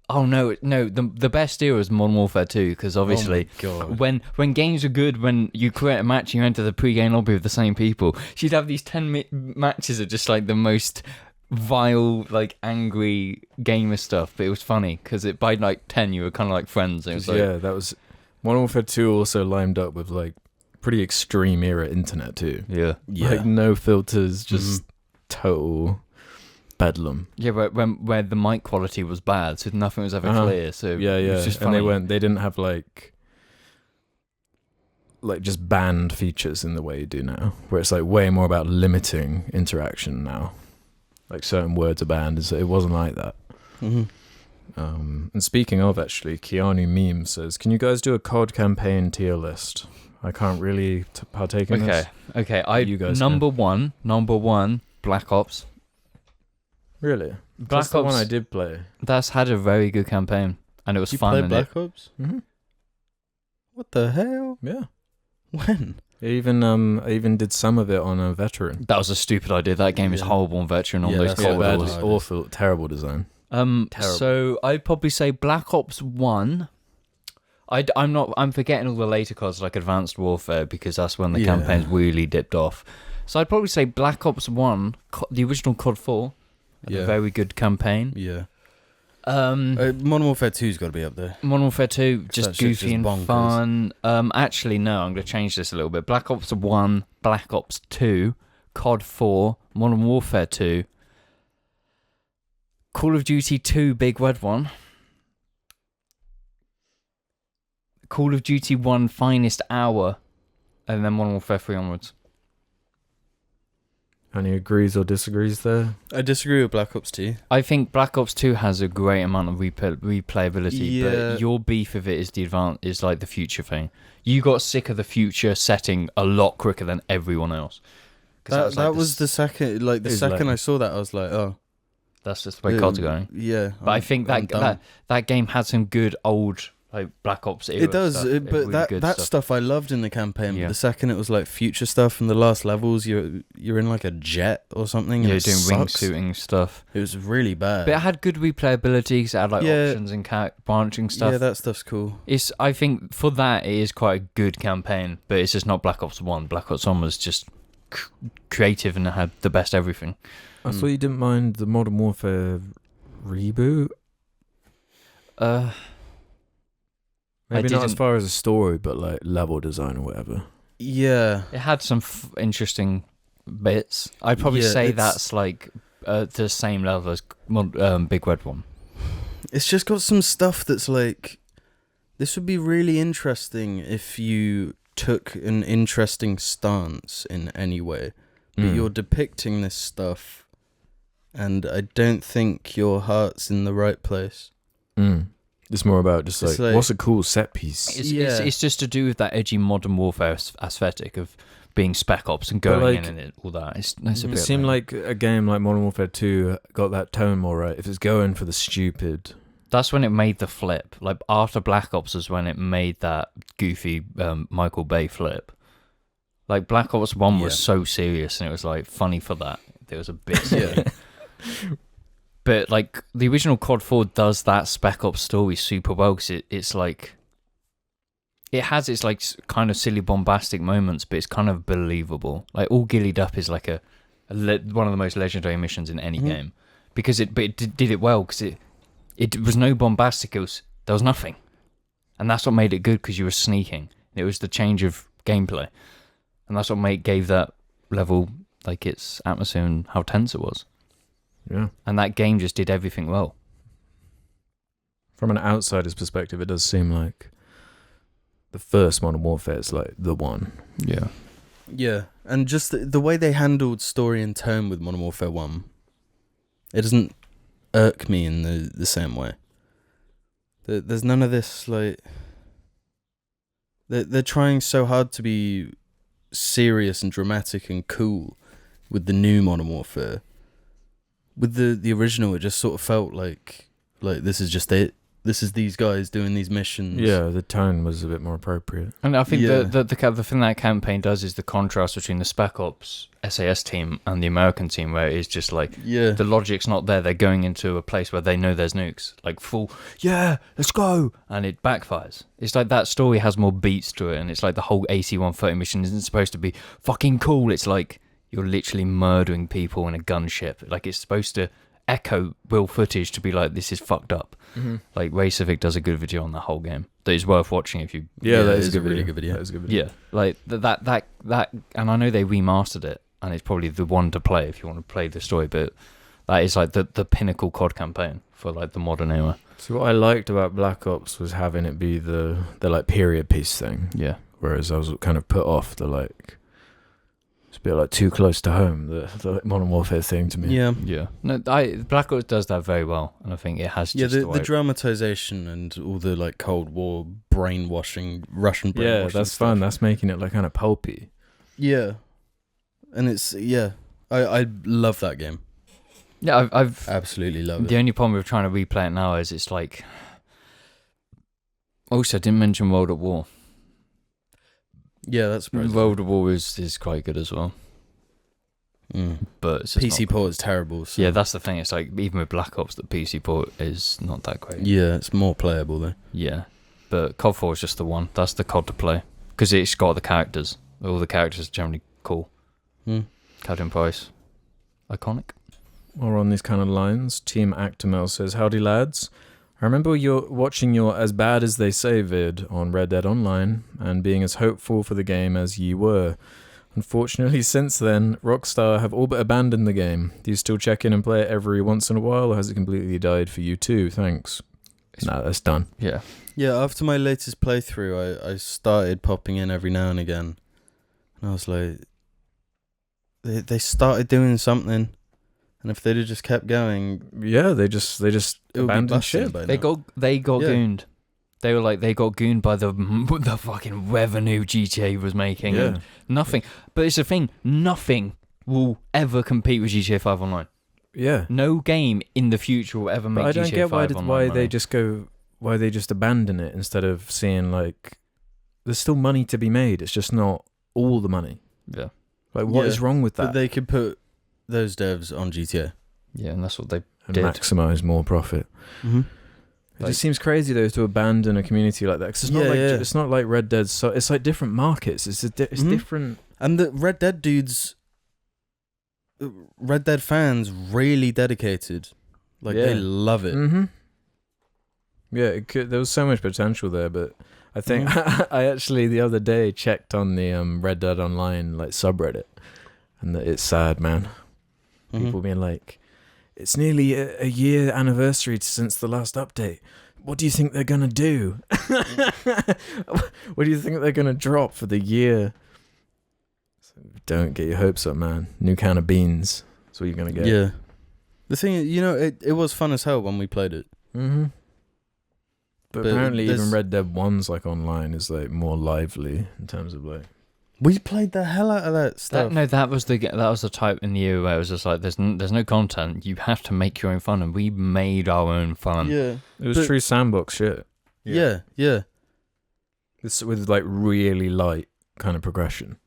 Oh no! The best era is Modern Warfare 2 because obviously Oh my God. when games are good, when you create a match, you enter the pre-game lobby with the same people. She'd have these 10 matches of just like the most vile, like angry gamer stuff, but it was funny because by like 10 you were kind of like friends. It was like, Yeah, that was Modern Warfare 2 also lined up with like pretty extreme era internet too. yeah. Like no filters, just total bedlam. Yeah, but where the mic quality was bad, so nothing was ever clear. So Yeah, it yeah. was just And funny. they didn't have like just banned features in the way you do now, where it's like way more about limiting interaction now. Like certain words are banned. It wasn't like that. Mhm. And speaking of, actually, Keanu Meme says, "Can you guys do a COD campaign tier list? I can't really partake in this." Okay. You guys number one, Black Ops. Really? Black That's the one Ops- I did play. That's had a very good campaign, and it was You fun. played And Black Ops? Mm-hmm. What the hell? Yeah. When? I even did some of it on a veteran. that was a stupid idea. That game is Yeah. horrible on veteran on Yeah, those that's Yeah, what bad, it corridors. was. awful, terrible design. Terrible. So I'd probably say Black Ops 1. I'm forgetting all the later CODs like Advanced Warfare because that's when the Yeah. campaigns really dipped off. So I'd probably say Black Ops 1, the original COD 4, had a Yeah. very good campaign. Yeah. Modern Warfare 2's got to be up there. Modern Warfare 2, just That shit's goofy just and bonkers. fun. Actually, no, I'm going to change this a little bit. Black Ops 1, Black Ops 2, COD 4, Modern Warfare 2, Call of Duty 2, Big Red One, Call of Duty 1, Finest Hour, and then Modern Warfare 3 onwards. Any agrees or disagrees there? I disagree with Black Ops 2. I think Black Ops 2 has a great amount of replayability, Yeah. but your beef of it is like the future thing. You got sick of the future setting a lot quicker than everyone else. 'Cause That like was the second, like the It's second lame. I saw that, I was like, oh. That's just the way CODs are going. Yeah. But I think that game had some good old like Black Ops era It does, stuff, but really good that stuff I loved in the campaign. Yeah. But the second it was like future stuff, and the last levels, you're in like a jet or something. And Yeah, it doing sucks. wingsuiting stuff. It was really bad. But it had good replayability 'cause it had like Yeah. options and branching stuff. Yeah, that stuff's cool. I think for that it is quite a good campaign, but it's just not Black Ops 1. Black Ops 1 was just creative and it had the best everything. I thought you didn't mind the Modern Warfare reboot. Maybe not as didn't- far as a story, but like level design or whatever. Yeah. It had some interesting bits. I'd probably Yeah, say it's- that's like the same level as Big Red One. It's just got some stuff that's like, this would be really interesting if you took an interesting stance in any way. But you're depicting this stuff, and I don't think your heart's in the right place. It's more about just It's like, like- what's a cool set piece? It's just to do with that edgy Modern Warfare aesthetic of being Spec Ops and But, going like, in and all that. It's a It bit seemed like like a game like Modern Warfare 2 got that tone more right. If it's going for the stupid, that's when it made the flip. Like after Black Ops was when it made that goofy Michael Bay flip. Like Black Ops 1 was so serious and it was like funny for that. There was a bit silly. But like the original COD 4 does that Spec Ops story super well because it's like it has its like kind of silly bombastic moments, but it's kind of believable. Like all Gillied Up is like one of the most legendary missions in any game because it did it well because it was no bombastic. There was nothing, and that's what made it good because you were sneaking. It was the change of gameplay, and that's what gave that level like its atmosphere and how tense it was. yeah. And that game just did everything well. From an outsider's perspective, it does seem like the first Modern Warfare is like the one. Yeah. Yeah, and just the way they handled story and tone with Modern Warfare 1, it doesn't irk me in the same way. There's none of this, like... They're trying so hard to be serious and dramatic and cool with the new Modern Warfare. With the original, it just sort of felt like this is just it. This is these guys doing these missions. Yeah, the tone was a bit more appropriate. And I think Yeah. the thing that campaign does is the contrast between the Spec Ops SAS team and the American team, where it is just like Yeah. the logic's not there. They're going into a place where they know there's nukes, like full, yeah, let's go, and it backfires. It's like that story has more beats to it, and it's like the whole AC-130 mission isn't supposed to be fucking cool. It's like you're literally murdering people in a gunship. Like it's supposed to echo real footage to be like, this is fucked up. Like Ray Civic does a good video on the whole game that is worth watching if you. Yeah, that it is a really good good video. That is a good video. Yeah, like that, and I know they remastered it, and it's probably the one to play if you want to play the story. But that is like the pinnacle COD campaign for like the modern era. So what I liked about Black Ops was having it be the like period piece thing. Yeah, Whereas I was kind of put off the like. It's a bit like too close to home, the Modern Warfare thing to me. Yeah. yeah. No, Black Ops does that very well, and I think it has. Yeah, Just the right- dramatization and all the like Cold War brainwashing, Russian brainwashing. Yeah, that's stuff. fun. That's making it like kind of pulpy. Yeah, and it's I love that game. Yeah, I've Absolutely love it. the only problem with trying to replay it now is it's like. Also, I didn't mention World at War. Yeah, that's surprising. World at War is quite good as well, but it's just PC not- port is terrible. So. Yeah, that's the thing. It's like even with Black Ops, the PC port is not that great. Yeah, it's more playable though. Yeah, but COD 4 is just the one. That's the COD to play because it's got the characters. All the characters are generally cool. Captain Price, iconic. Or on these kind of lines, Team Actimel says, "Howdy lads. I remember watching your As Bad As They Say vid on Red Dead Online and being as hopeful for the game as ye were. Unfortunately, since then, Rockstar have all but abandoned the game. Do you still check in and play it every once in a while, or has it completely died for you too? Thanks." No, that's done. Yeah, Yeah, after my latest playthrough, I started popping in every now and again, and I was like, they started doing something, and if they'd have just kept going, Yeah, they just it would be abandoned busting ship. by they now. got Yeah. gooned. They were like they got gooned by the fucking revenue GTA was making. Yeah. And nothing. But it's the thing. Nothing will ever compete with GTA 5 Online. Yeah. No game in the future will ever make But I GTA don't get 5 Online money. why they just abandon it instead of seeing like there's still money to be made. It's just not all the money. Yeah, Like what Yeah, is wrong with that? But they could put those devs on GTA. yeah, and that's what they And did. maximize more profit. Mm-hmm. It just seems crazy though to abandon a community like that. 'Cause it's not Yeah, like yeah. it's not like Red Dead. So it's like different markets. It's Mhm. different. And the Red Dead dudes, Red Dead fans, really dedicated. Like they Yeah. love it. Mm-hmm. Yeah, there was so much potential there, but I think I actually the other day checked on the Red Dead Online like subreddit, and it's sad, man. Mhm. People being like, "It's nearly a year anniversary since the last update. What do you think they're gonna do? What do you think they're gonna drop for the year?" So don't get your hopes up, man. New can of beans. That's what you're gonna get. Yeah. The thing is, it was fun as hell when we played it. Mm-hmm. But But apparently, even there's- Red Dead 1's like online is like more lively in terms of like. We played the hell out of that stuff. That was the type in the year where it was just like there's no content. You have to make your own fun, and we made our own fun. Yeah. It was But- true sandbox shit. Yeah. It's with like really light kind of progression.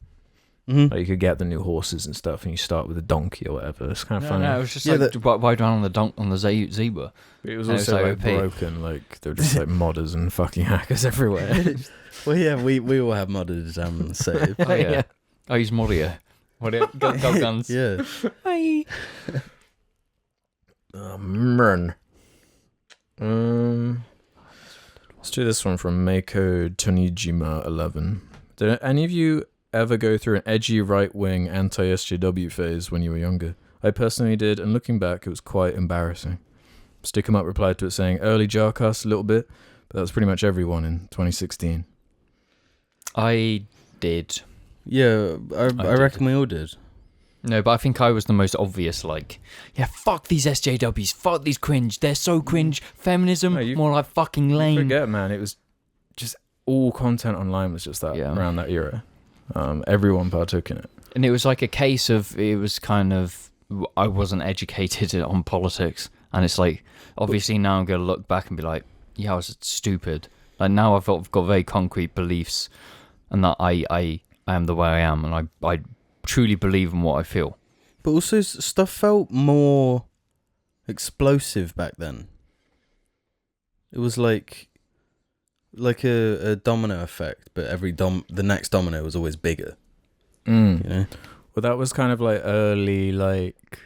Mm-hmm. Like you could get the new horses and stuff, and you start with a donkey or whatever. It's kind of No, funny. no, it was just Yeah, like ride down on the zebra. But it was and it was also like like OP. broken. Like there were just like modders and fucking hackers everywhere. Well, yeah, we all have modded save. Oh yeah, I use Morio. Morio got guns. Yeah. Hi. Man. Let's do this one from Mako Tonijima 11. Did any of you ever go through an edgy right-wing anti-SJW phase when you were younger? I personally did, and looking back, it was quite embarrassing. Stick 'em Up replied to it saying, early JARCast a little bit, but that was pretty much everyone in 2016. I did. Yeah, I did. reckon we all did. No, but I think I was the most obvious, like, yeah, fuck these SJWs, fuck these cringe, they're so cringe, feminism, No, you- more like fucking You lame. forget, man, it was just all content online was just that Yeah. around that era. Everyone partook in it. And it was like a case of, it was kind of, I wasn't educated on politics. And it's like, obviously now I'm going to look back and be like, yeah, I was stupid. Like now I've got very concrete beliefs and that I am the way I am and I truly believe in what I feel. But also, stuff felt more explosive back then. It was like a domino effect, but the next domino was always bigger. You know? Well, that was kind of like early, like,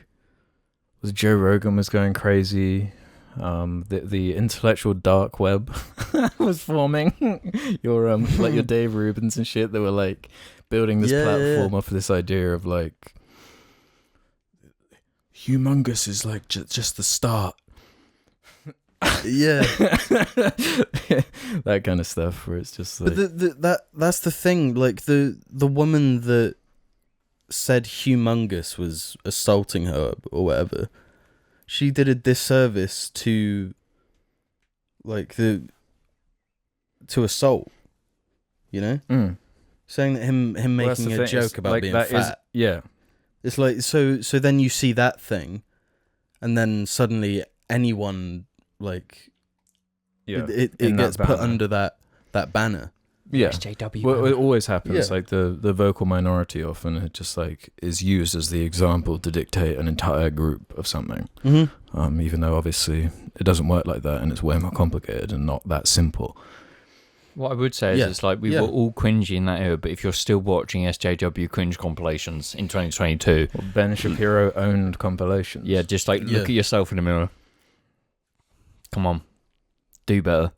was Joe Rogan was going crazy. The intellectual dark web was forming. Your like your Dave Rubins and shit. They were like building this platform off of this idea of like humongous is like just the start. Yeah, that kind of stuff where it's just like, but that's the thing. Like the woman that said humongous was assaulting her or whatever. She did a disservice to like to assault. You know, saying that him Well, that's making the a thing, joke it's about like being that fat. yeah. It's like so then you see that thing, and then suddenly anyone like it in that gets put banner. under that banner. Yeah. SJW. Well, it always happens. Yeah. Like the vocal minority often it just like is used as the example to dictate an entire group of something. Mm-hmm. Even though obviously it doesn't work like that and it's way more complicated and not that simple. What I would say is it's like we were all cringy in that era, but if you're still watching SJW cringe compilations in 2022... Well, Ben Shapiro owned compilations. Yeah, just like look at yourself in the mirror. Come on. Do better.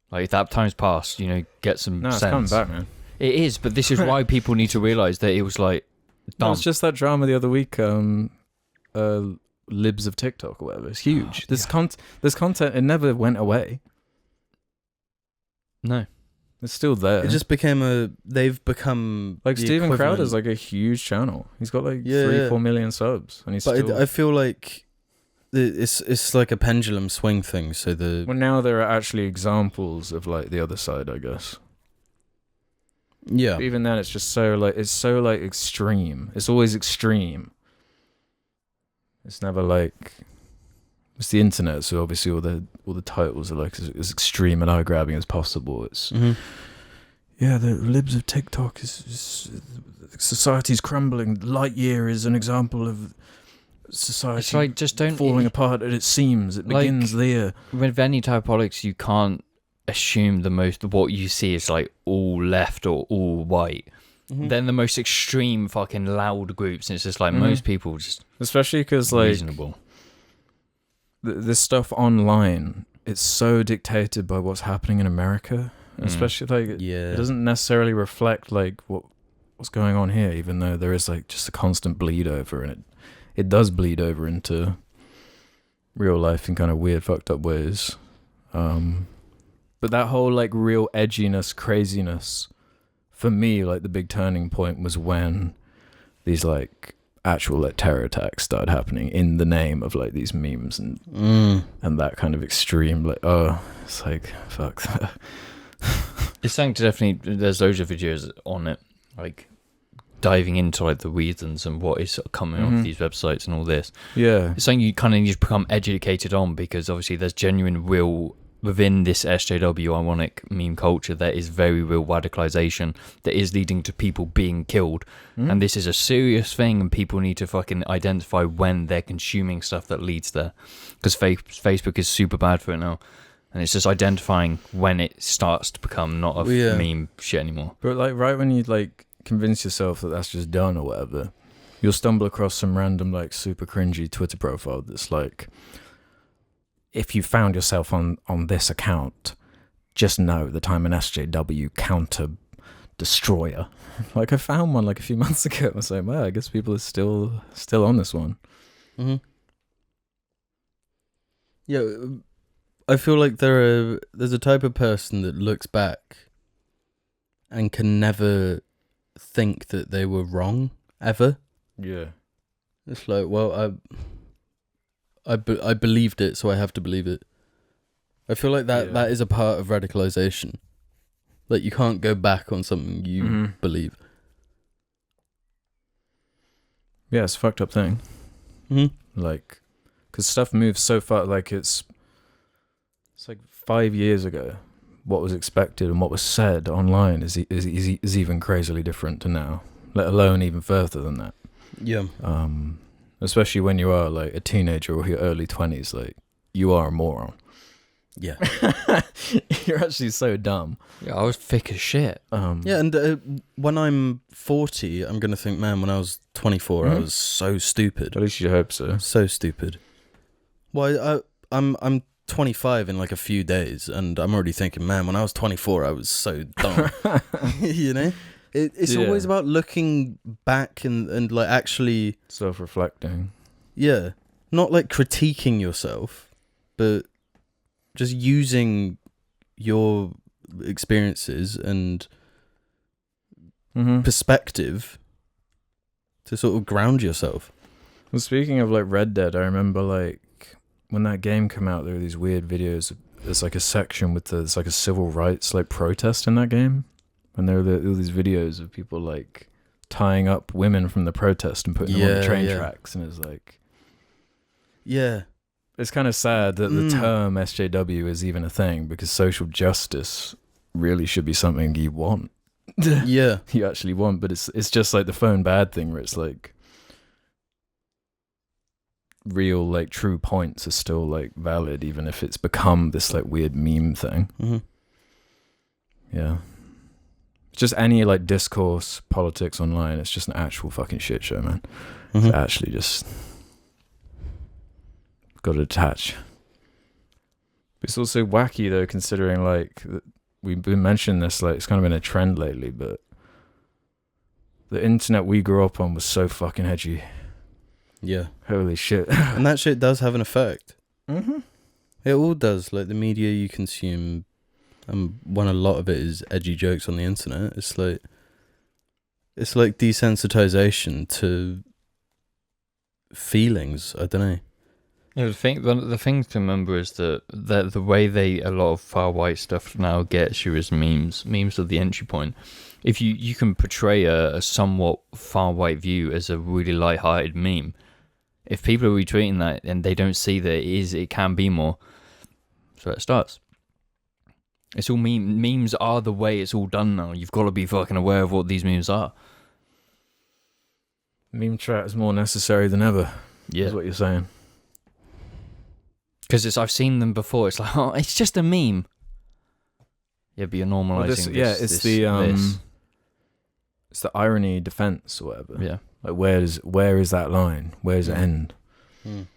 Like, if that time's passed, you know, get some No, it's sense. coming back, man. It is, but this is why people need to realise that it was like... No, dumb. it's just that drama the other week, Libs of TikTok or whatever. It's huge. This content, it never went away. No. It's still there. It just they've become like the Steven equivalent. Crowder's like a huge channel. He's got like 4 million subs, and he's But still. I feel like it's like a pendulum swing thing. So Well, now there are actually examples of like the other side, I guess. Yeah. But even then, it's just so like extreme. It's always extreme. It's never like it's the internet, so obviously all the titles are like as extreme and eye grabbing as possible. It's yeah, the libs of TikTok is society's crumbling. Lightyear is an example of society It's like, just don't... falling apart at its seams. It Like, begins there. With any type of politics, you can't assume what you see is like all left or all white. Then the most extreme fucking loud groups, and it's just like most people just... Especially because like reasonable. this stuff online, it's so dictated by what's happening in America. Especially like it doesn't necessarily reflect like what's going on here, even though there is like just a constant bleed over, and it does bleed over into real life in kind of weird fucked up ways. But that whole like real edginess, craziness, for me, like the big turning point was when these like actual like terror attacks started happening in the name of like these memes and that kind of extreme like it's like fuck that. It's something to definitely... There's loads of videos on it, like diving into like the reasons and what is sort of coming off these websites and all this. Yeah. It's something you kind of need to become educated on, because obviously there's genuine real... Within this SJW ironic meme culture, there is very real radicalization that is leading to people being killed. And this is a serious thing, and people need to fucking identify when they're consuming stuff that leads there. Because Facebook is super bad for it now. And it's just identifying when it starts to become not a meme shit anymore. But like right when you like convince yourself that that's just done or whatever, you'll stumble across some random like super cringy Twitter profile that's like, if you found yourself on this account, just know that I'm an SJW counter destroyer. Like I found one like a few months ago. I was like, well, I guess people are still on this one. Yeah, I feel like there's a type of person that looks back and can never think that they were wrong ever. Yeah. It's like, well, I believed it, so I have to believe it. I feel like that is a part of radicalization. Like, you can't go back on something you believe. Yeah, it's a fucked up thing. Mm-hmm. Like, because stuff moves so far. Like, it's like 5 years ago. What was expected and what was said online is even crazily different to now. Let alone even further than that. Yeah. Especially when you are like a teenager or your early 20s, like you are a moron. Yeah. You're actually so dumb. Yeah, I was thick as shit. Yeah, and when I'm 40, I'm gonna think, man, when I was 24, I was so stupid. At least you hope so. So stupid. Well, I'm 25 in like a few days, and I'm already thinking, man, when I was 24, I was so dumb. You know, it's always about looking back and like actually self-reflecting. Yeah, not like critiquing yourself, but just using your experiences and perspective to sort of ground yourself. Well, speaking of like Red Dead, I remember like when that game came out, there were these weird videos. There's like a section with there's like a civil rights like protest in that game, and there were all these videos of people like tying up women from the protest and putting them on the train tracks, and it's like, it's kind of sad that the term SJW is even a thing, because social justice really should be something you want. Yeah, you actually want, but it's just like the phone bad thing where it's like real like true points are still like valid even if it's become this like weird meme thing. Yeah, just any like discourse politics online, it's just an actual fucking shit show, man. It's actually just got to detach. It's also wacky though, considering like we've been mentioning this, like it's kind of been a trend lately, but the internet we grew up on was so fucking edgy. Yeah. Holy shit. And that shit does have an effect. It all does. Like the media you consume, when a lot of it is edgy jokes on the internet, it's like desensitization to feelings. I don't know. Yeah, the thing to remember is that the way a lot of far right stuff now gets you is memes. Memes are the entry point. If you can portray a somewhat far right view as a really light-hearted meme, if people are retweeting that and they don't see that it can be more, so it starts. It's all memes are the way it's all done now. You've got to be fucking aware of what these memes are. Meme chat is more necessary than ever. Yeah, is what you're saying. Because I've seen them before. It's like, oh, it's just a meme. Yeah, but you're normalizing it's the irony defense or whatever. Yeah. Like where is that line? Where does it end? And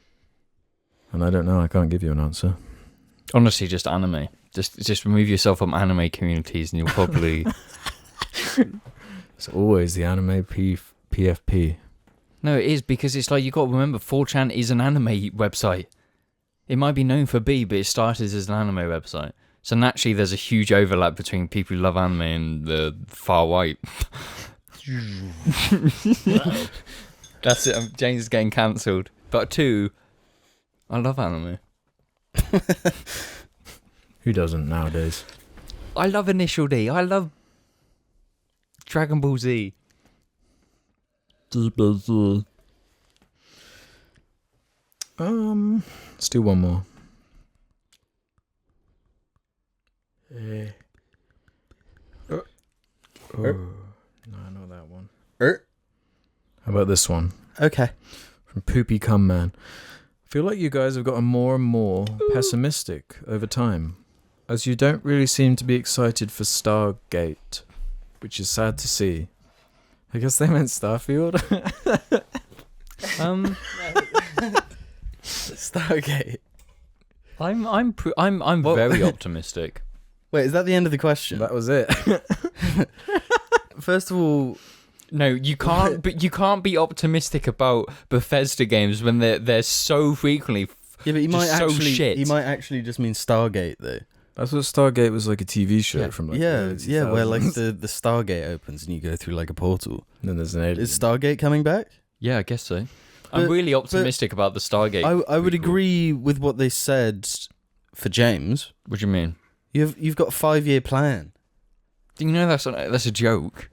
I don't know. I can't give you an answer. Honestly, just anime. Just remove yourself from anime communities, and you'll probably. It's always the anime PFP. No, it is, because it's like you got to remember 4chan is an anime website. It might be known for B, but it started as an anime website. So naturally, there's a huge overlap between people who love anime and the far right. That's it. James is getting cancelled. But 2, I love anime. Who doesn't nowadays? I love Initial D. I love Dragon Ball Z. Let's do one more. No, not that one. How about this one? Okay. From Poopy Cum Man. I feel like you guys have gotten more and more pessimistic over time, as you don't really seem to be excited for Stargate, which is sad to see. I guess they meant Starfield. Stargate. I'm very optimistic. Wait, is that the end of the question? That was it. First of all, no, you can't. But you can't be optimistic about Bethesda games when they're so frequently. Yeah, but he might so actually shit. He might actually just mean Stargate though. That's what Stargate was like, a TV show Yeah, from like yeah, the early yeah, where like 2000s. the Stargate opens and you go through like a portal. And then there's an alien. Is Stargate coming back? Yeah, I guess so. I'm But- really optimistic about the Stargate. I would prequel. agree with what they said for James. What do you mean? You've got a 5-year plan. Do you know that's a joke?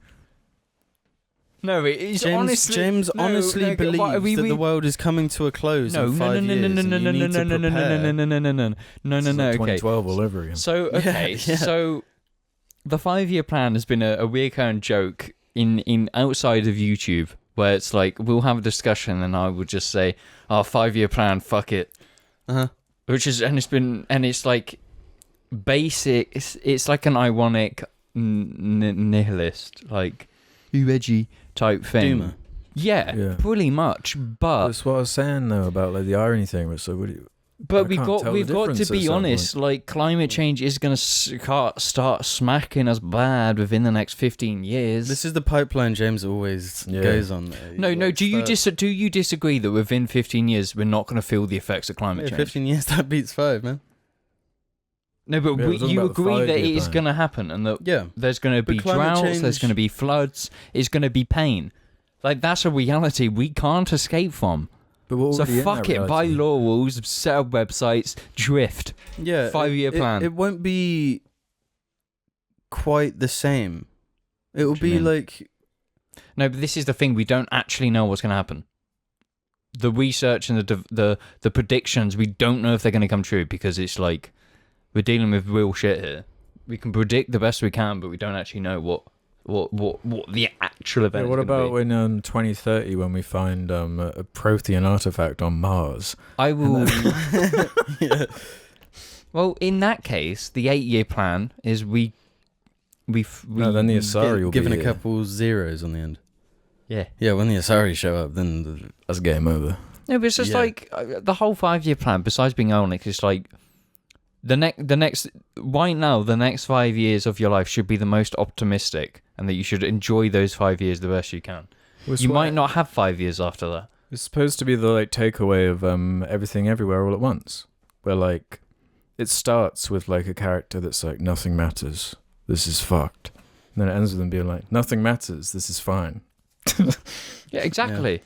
No, it's James, honestly. James no, honestly no, believes what are we- that we- the world is coming to a close No, in no, 5 no, years. no, no, and no, you no, need no, to no, no, no, prepare. no, no, no, no, no, no, This is no. like Okay. 2012 all over again. So okay, Yeah. so the 5-year plan has been a recurrent joke in outside of YouTube, where it's like we'll have a discussion and I would just say, "Oh, 5-year plan, fuck it," Uh-huh. it's like basic. It's like an ironic nihilist, like you edgy type thing. Doomer. Yeah. Pretty much. But That's what I was saying though about like the irony thing. Was so what do you? But I we've can't got tell the to difference at be some honest. Like climate change is going to start smacking us bad within the next 15 years. This is the pipeline James always goes on. No. Do you disagree that within 15 years we're not going to feel the effects of climate change? 15 years, that beats 5, man. No, but Yeah, we're talking you about the agree that 5-year it is plan. going to happen and that Yeah. there's going to But be climate droughts, there's change- going to be floods, it's going to be pain. Like that's a reality we can't escape from. But we're So already in fuck that it, buy reality. law rules, set up websites, drift. Yeah. 5-year plan. It won't be quite the same. It will What do you be mean? like... No, but this is the thing. We don't actually know what's going to happen. The research and the predictions, we don't know if they're going to come true because it's like we're dealing with real shit here. We can predict the best we can, but we don't actually know what the actual event. Yeah, what is gonna about be. in 2030 when we find a Prothean artifact on Mars? I will. Yeah. Well, in that case, the 8-year plan is we. No, then the Asari will Given be a here. couple zeros on the end. Yeah. Yeah, when the Asari show up, then... That's game over. No, but it's just Yeah. like the whole 5-year plan. Besides being ironic, it's like the next right now, the next 5 years of your life should be the most optimistic, and that you should enjoy those 5 years the best you can. You might not have 5 years after that. It's supposed to be the like takeaway of everything everywhere all at once, where like it starts with like a character that's like nothing matters, this is fucked, and then it ends with them being like nothing matters, this is fine. Yeah, exactly.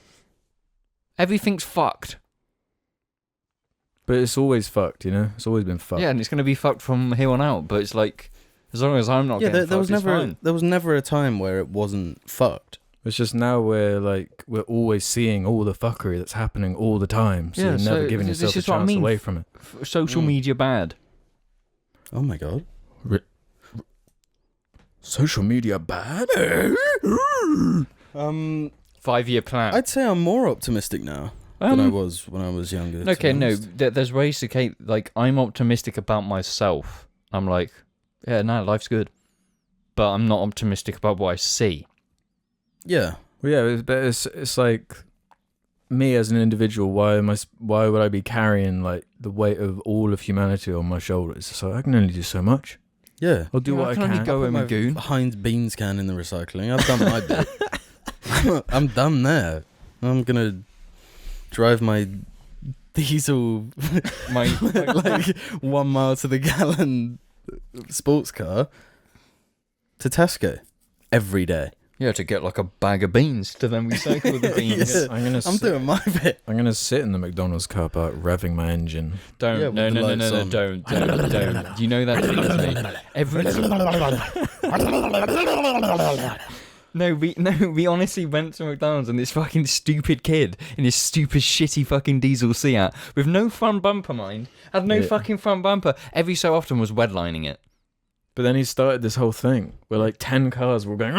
Everything's fucked. But it's always fucked, you know. It's always been fucked. Yeah, and it's gonna be fucked from here on out. But it's like, as long as I'm not Yeah, getting there was fucked, it's never fine. there was never a time where it wasn't fucked. It's just now we're always seeing all the fuckery that's happening all the time, so Yeah, you're never so giving this yourself a is what I chance mean. away from it. Social media bad. Oh my god. Social media bad? 5-year plan. I'd say I'm more optimistic now than I was when I was younger. to be Okay, no, honest. there's ways to keep, like, I'm optimistic about myself. I'm like, yeah, no, life's good. But I'm not optimistic about what I see. Yeah. Well, yeah, but it's like me as an individual. Why would I be carrying like the weight of all of humanity on my shoulders? So I can only do so much. Yeah. I'll do Yeah, what I I can can. only go Put in my a goon. Heinz beans can in the recycling. I've done my bit. I'm done there. I'm gonna drive my diesel like 1 mile to the gallon sports car to Tesco every day. Yeah, to get like a bag of beans to then recycle the beans. Yeah. I'm doing my bit. gonna sit in the McDonald's car park revving my engine. Don't, Yeah, with no, the no, no, lights no, on. don't. You know that to me. Every No, we honestly went to McDonald's and this fucking stupid kid in his stupid shitty fucking diesel Seat with no front bumper, mind, had no Yeah. fucking front bumper. Every so often was wedlining it. But then he started this whole thing where like 10 cars were going.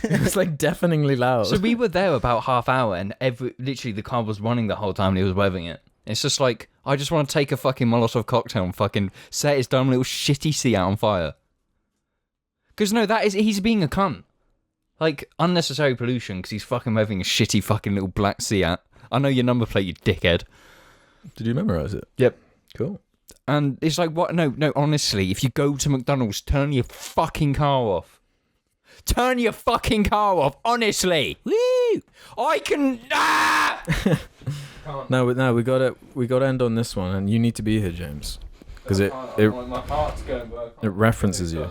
It was like deafeningly loud. So we were there about half hour and literally the car was running the whole time and he was revving it. It's just like, I just want to take a fucking Molotov cocktail and fucking set his dumb little shitty Seat on fire. Because no, he's being a cunt. Like, unnecessary pollution because he's fucking revving a shitty fucking little black Seat. I know your number plate, you dickhead. Did you memorize it? Yep. Cool. And it's like, what? No, honestly, if you go to McDonald's, turn your fucking car off. Turn your fucking car off, honestly. Woo! I can... Ah! No, we gotta end on this one, and you need to be here, James. because it references you.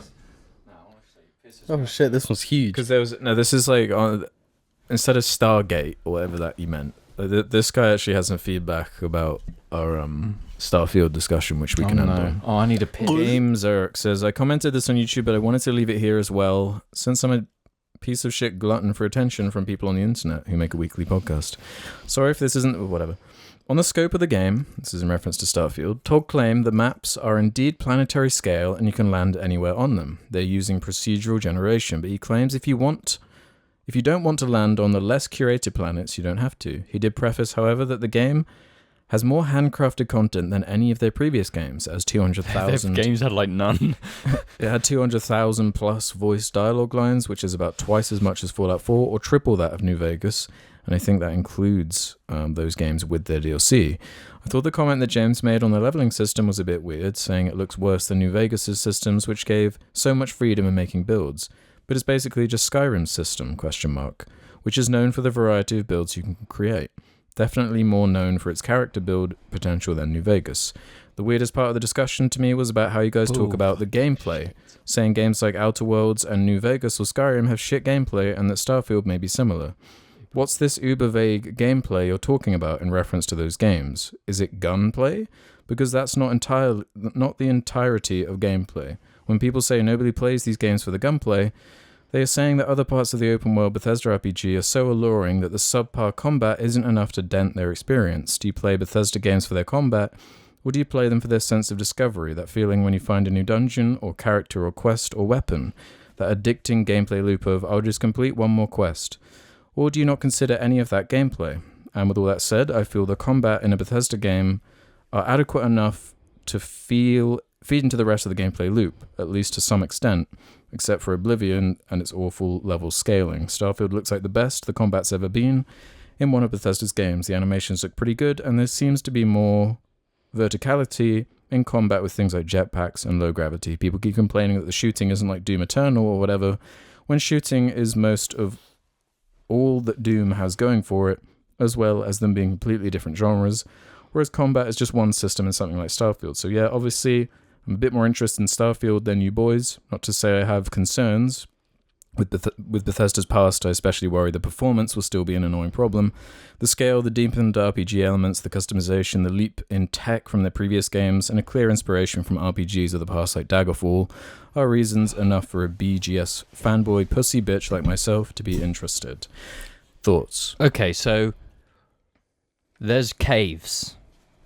Oh shit, this one's huge. Because this is like instead of Stargate or whatever that you meant. This guy actually has some feedback about our Starfield discussion, which we can end on. Oh, I need a pin. Game Zerk says, I commented this on YouTube, but I wanted to leave it here as well, since I'm a piece of shit glutton for attention from people on the internet who make a weekly podcast. Sorry if this isn't... whatever. On the scope of the game, this is in reference to Starfield, Todd claimed the maps are indeed planetary scale and you can land anywhere on them. They're using procedural generation, but he claims if you don't want to land on the less curated planets, you don't have to. He did preface, however, that the game has more handcrafted content than any of their previous games, as 200,000... Their games had like none. It had 200,000 plus voice dialogue lines, which is about twice as much as Fallout 4, or triple that of New Vegas, and I think that includes those games with their DLC. I thought the comment that James made on the leveling system was a bit weird, saying it looks worse than New Vegas' systems, which gave so much freedom in making builds. But it's basically just Skyrim's system, which is known for the variety of builds you can create. Definitely more known for its character build potential than New Vegas. The weirdest part of the discussion to me was about how you guys talk about the gameplay, saying games like Outer Worlds and New Vegas or Skyrim have shit gameplay and that Starfield may be similar. What's this uber vague gameplay you're talking about in reference to those games? Is it gunplay? Because that's not the entirety of gameplay. When people say nobody plays these games for the gunplay, they are saying that other parts of the open world Bethesda RPG are so alluring that the subpar combat isn't enough to dent their experience. Do you play Bethesda games for their combat, or do you play them for their sense of discovery, that feeling when you find a new dungeon, or character, or quest, or weapon, that addicting gameplay loop of, I'll just complete one more quest? Or do you not consider any of that gameplay? And with all that said, I feel the combat in a Bethesda game are adequate enough to feed into the rest of the gameplay loop, at least to some extent, except for Oblivion and its awful level scaling. Starfield looks like the best the combat's ever been in one of Bethesda's games. The animations look pretty good, and there seems to be more verticality in combat with things like jetpacks and low gravity. People keep complaining that the shooting isn't like Doom Eternal or whatever, when shooting is most of all that Doom has going for it, as well as them being completely different genres, whereas combat is just one system in something like Starfield. So yeah, obviously, I'm a bit more interested in Starfield than you boys. Not to say I have concerns. With Bethesda's past, I especially worry the performance will still be an annoying problem. The scale, the deepened RPG elements, the customization, the leap in tech from their previous games, and a clear inspiration from RPGs of the past like Daggerfall are reasons enough for a BGS fanboy pussy bitch like myself to be interested. Thoughts? Okay, so there's caves.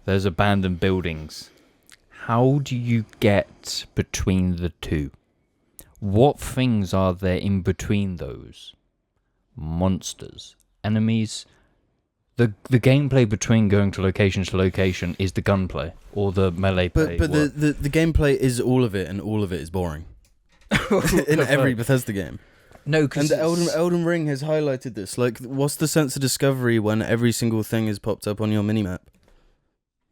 There's abandoned buildings. How do you get between the two? What things are there in between those? Monsters, enemies. The gameplay between going to location is the gunplay or the melee play. But the gameplay is all of it, and all of it is boring. In every Bethesda game. No, because and Elden Ring has highlighted this. Like, what's the sense of discovery when every single thing is popped up on your minimap?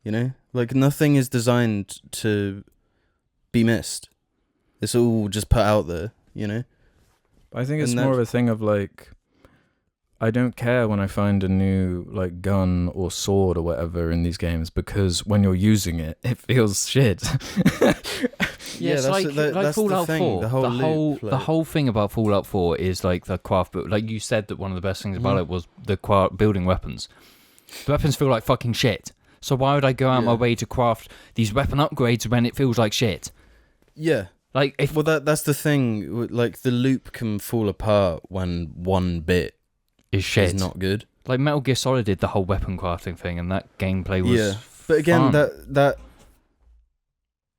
You know, like nothing is designed to be missed. It's all just put out there, you know? I think it's more of a thing of like, I don't care when I find a new like gun or sword or whatever in these games, because when you're using it, it feels shit. Yeah, it's like Fallout 4. The whole thing about Fallout 4 is like the craft, but like you said that one of the best things about it was the building weapons. The weapons feel like fucking shit. So why would I go out my way to craft these weapon upgrades when it feels like shit? Yeah. Like that's the thing. Like the loop can fall apart when one bit is shit. Is not good. Like Metal Gear Solid did the whole weapon crafting thing, and that gameplay was But again, fun.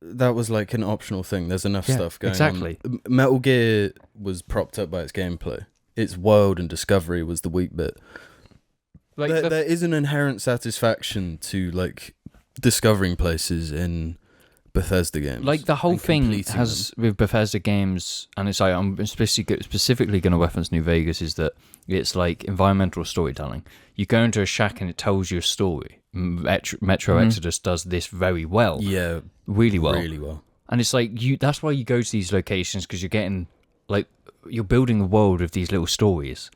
that was like an optional thing. There's enough stuff going exactly. on. Metal Gear was propped up by its gameplay. Its world and discovery was the weak bit. Like there is an inherent satisfaction to like discovering places in Bethesda games. Like the whole thing has with Bethesda games, and it's like I'm specifically going to reference New Vegas, is that it's like environmental storytelling. You go into a shack and it tells you a story. Metro Exodus does this very well. Yeah, really well. Really well. And it's like that's why you go to these locations, because you're getting like you're building the world of these little stories.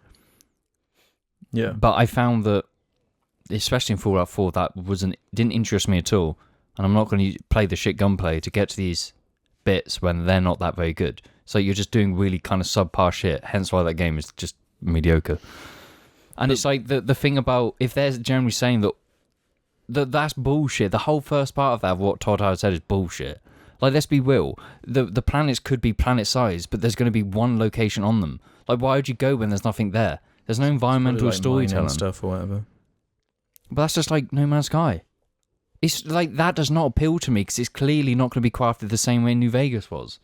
Yeah. But I found that, especially in Fallout 4, that didn't interest me at all. and I'm not going to play the shit gunplay to get to these bits when they're not that very good. So you're just doing really kind of subpar shit, hence why that game is just mediocre. And it's like the thing about, if they're generally saying that's bullshit, the whole first part of that, what Todd Howard said, is bullshit. Like, let's be real, the planets could be planet-sized, but there's going to be one location on them. Like, why would you go when there's nothing there? There's no environmental like storytelling stuff or whatever. But that's just like No Man's Sky. It's like, that does not appeal to me because it's clearly not going to be crafted the same way New Vegas was.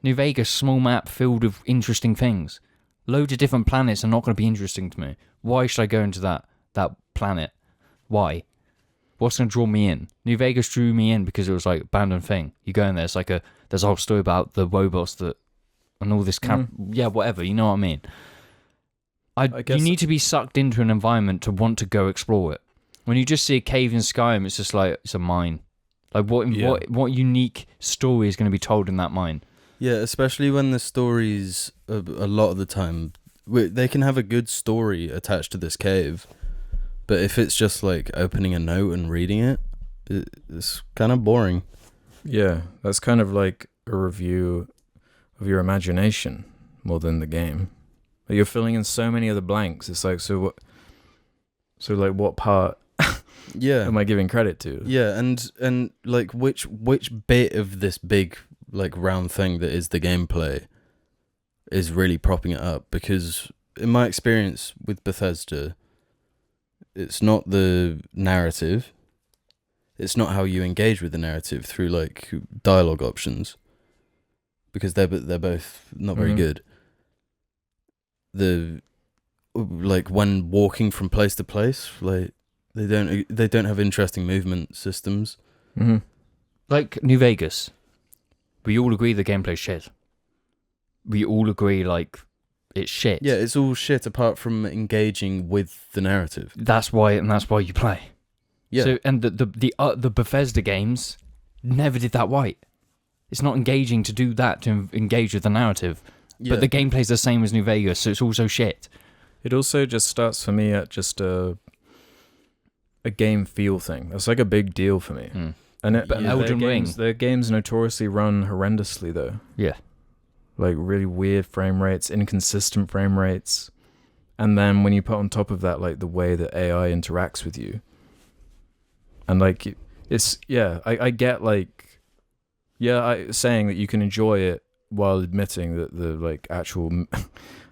New Vegas, small map filled with interesting things. Loads of different planets are not going to be interesting to me. Why should I go into that planet? Why? What's going to draw me in? New Vegas drew me in because it was like abandoned thing. You go in there, it's like there's a whole story about the robots and all this yeah, whatever. You know what I mean? I guess you need to be sucked into an environment to want to go explore it. When you just see a cave in Skyrim, it's just like, it's a mine. Like, what unique story is going to be told in that mine? Yeah, especially when the stories, a lot of the time, they can have a good story attached to this cave, but if it's just like opening a note and reading it, it's kind of boring. Yeah, that's kind of like a review of your imagination more than the game. Like, you're filling in so many of the blanks. It's like, so what part Yeah. am I giving credit to? Yeah, and like which bit of this big like round thing that is the gameplay is really propping it up? Because in my experience with Bethesda, it's not the narrative. It's not how you engage with the narrative through like dialogue options, because they're both not very good. Like when walking from place to place, like they don't have interesting movement systems. Mm-hmm. Like New Vegas, we all agree the gameplay's shit. We all agree like it's shit. Yeah, it's all shit apart from engaging with the narrative. That's why you play. Yeah. So, and the Bethesda games never did that right. It's not engaging to do that, to engage with the narrative. Yeah. But the gameplay's the same as New Vegas, so it's also shit. It also just starts for me at just a game feel thing. That's like a big deal for me. And But Elden Ring, their games notoriously run horrendously though. Yeah. Like really weird frame rates, inconsistent frame rates. And then when you put on top of that like the way that AI interacts with you. And like it's I get like saying that you can enjoy it while admitting that the like actual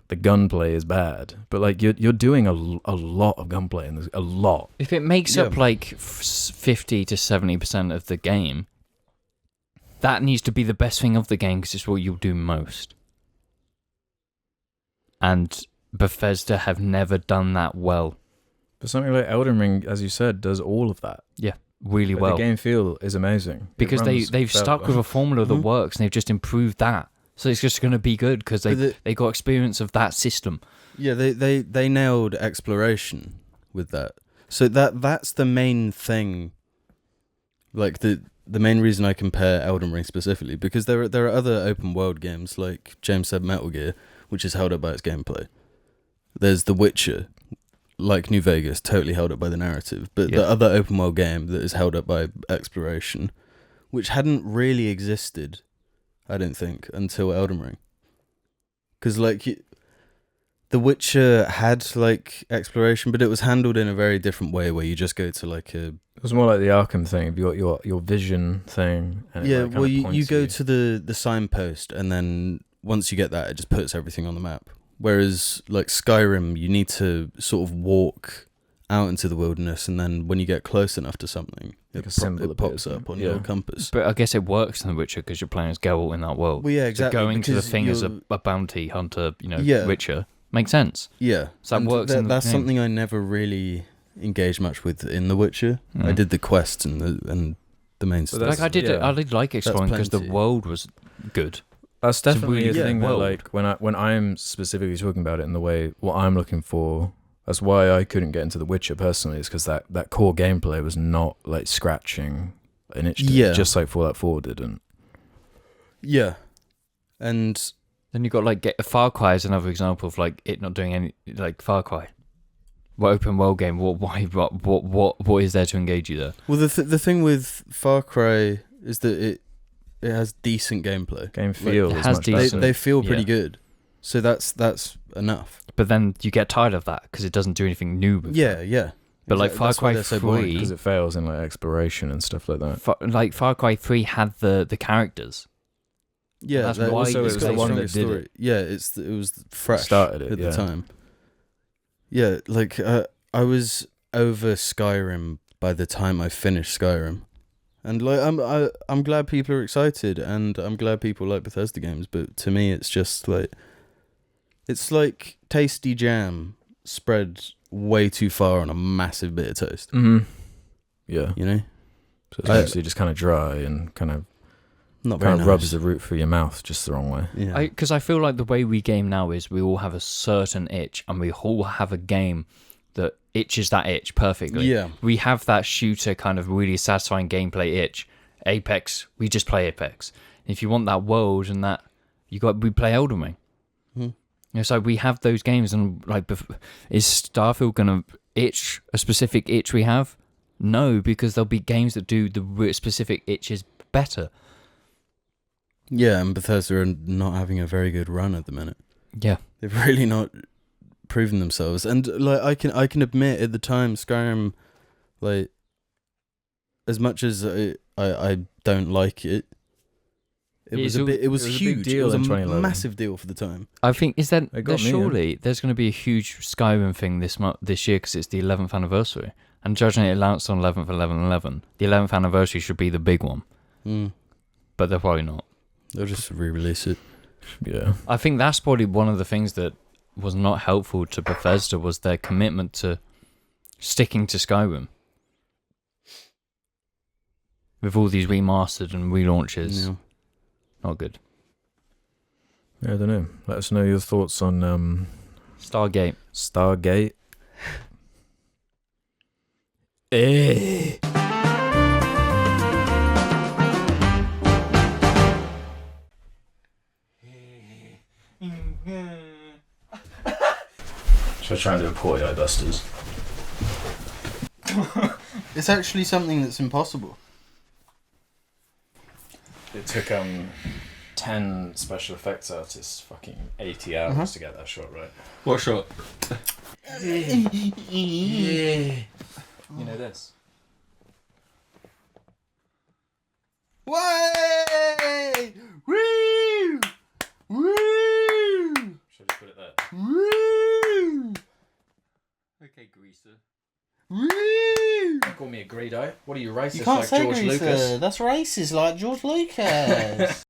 the gunplay is bad, but like you're doing a lot of gunplay, and there's a lot. if it makes up like 50 to 70% of the game, that needs to be the best thing of the game because it's what you'll do most. And Bethesda have never done that well. But something like Elden Ring, as you said, does all of that. Yeah, really Like, well. the game feel is amazing Because they've stuck with a formula that works, and they've just improved that. So it's just going to be good because they got experience of that system. Yeah, they nailed exploration with that. So that's the main thing. Like the main reason I compare Elden Ring specifically, because there are other open world games like James said, Metal Gear, which is held up by its gameplay. There's The Witcher, like New Vegas, totally held up by the narrative. But the other open world game that is held up by exploration, which hadn't really existed, I don't think, until Elden Ring. Because like The Witcher had like exploration, but it was handled in a very different way, where you just go to like a... It was more like the Arkham thing. You got your vision thing. And Yeah, it, like, well, kinda you points go to the signpost, and then once you get that, it just puts everything on the map. Whereas like Skyrim, you need to sort of walk out into the wilderness, and then when you get close enough to something, Like it a symbol pops appears, up on yeah. your compass. But I guess it works in The Witcher because you're playing as Geralt in that world. Well, yeah, exactly. So going to the because thing as a you're- bounty hunter, Yeah. Witcher, makes sense. Yeah, So that and works in the that's game. something I never really engaged much with in The Witcher. I did the quests and the main stuff. that's- Like I did like exploring because the plenty. world was good. That's definitely really a good thing that world. like when I'm specifically talking about it in the way what I'm looking for. That's why I couldn't get into The Witcher personally, is because that core gameplay was not like scratching an itch. Yeah. Just like Fallout 4 didn't. Yeah, and Then you got like Far Cry is another example of like it not doing any like Far Cry. open world game. What is there to engage you there? Well, the thing with Far Cry is that it has decent gameplay. Game feel is has much decent- better. They feel pretty Yeah. good, so that's enough. But then you get tired of that because it doesn't do anything new. With Yeah, yeah. But like Exactly. Far That's why Cry they're so boring. 3, Because it fails in like exploration and stuff like that. Far Cry 3 had the characters. Yeah, That's that- why it's it was got the a one stronger that did story. it. Yeah, it was fresh Started it, at yeah. the time. Yeah, like I was over Skyrim by the time I finished Skyrim, and like I'm glad people are excited, and I'm glad people like Bethesda games. But to me, it's just like it's like tasty jam spread way too far on a massive bit of toast. Mm-hmm. Yeah. You know, So it's actually just kind of dry and kind of not very nice. rubs the root through your mouth just the wrong way. Yeah. Because I feel like the way we game now is we all have a certain itch, and we all have a game that itches that itch perfectly. Yeah. We have that shooter kind of really satisfying gameplay itch. Apex, we just play Apex. If you want that world and that, we play Elden Ring. Hmm. It's like we have those games, and like, is Starfield gonna itch a specific itch we have? No, because there'll be games that do the specific itches better. Yeah, and Bethesda are not having a very good run at the minute. Yeah. They've really not proven themselves. And like I can admit at the time Skyrim, like as much as I don't like it, it was a big huge. deal It was in a 2011. massive deal for the time. I think It got there's me in. surely there's going to be a huge Skyrim thing this year because it's the 11th anniversary, and judging it announced on 11/11/11, the 11th anniversary should be the big one, but they're probably not. They'll just re-release it. Yeah. I think that's probably one of the things that was not helpful to Bethesda was their commitment to sticking to Skyrim with all these remastered and relaunches. Yeah. Not good. Yeah, I don't know. Let us know your thoughts on Stargate. Stargate. Should I try and do a Porty Eye Busters? It's actually something that's impossible. It took 10 special effects artists fucking 80 hours to get that shot right. What shot? You know this? Way! Woo! Woo! Should I just put it there? Woo! Okay, greaser. Woo! Don't call me a greedo. What are you, racist You can't like say George Greaser. Lucas? That's racist like George Lucas.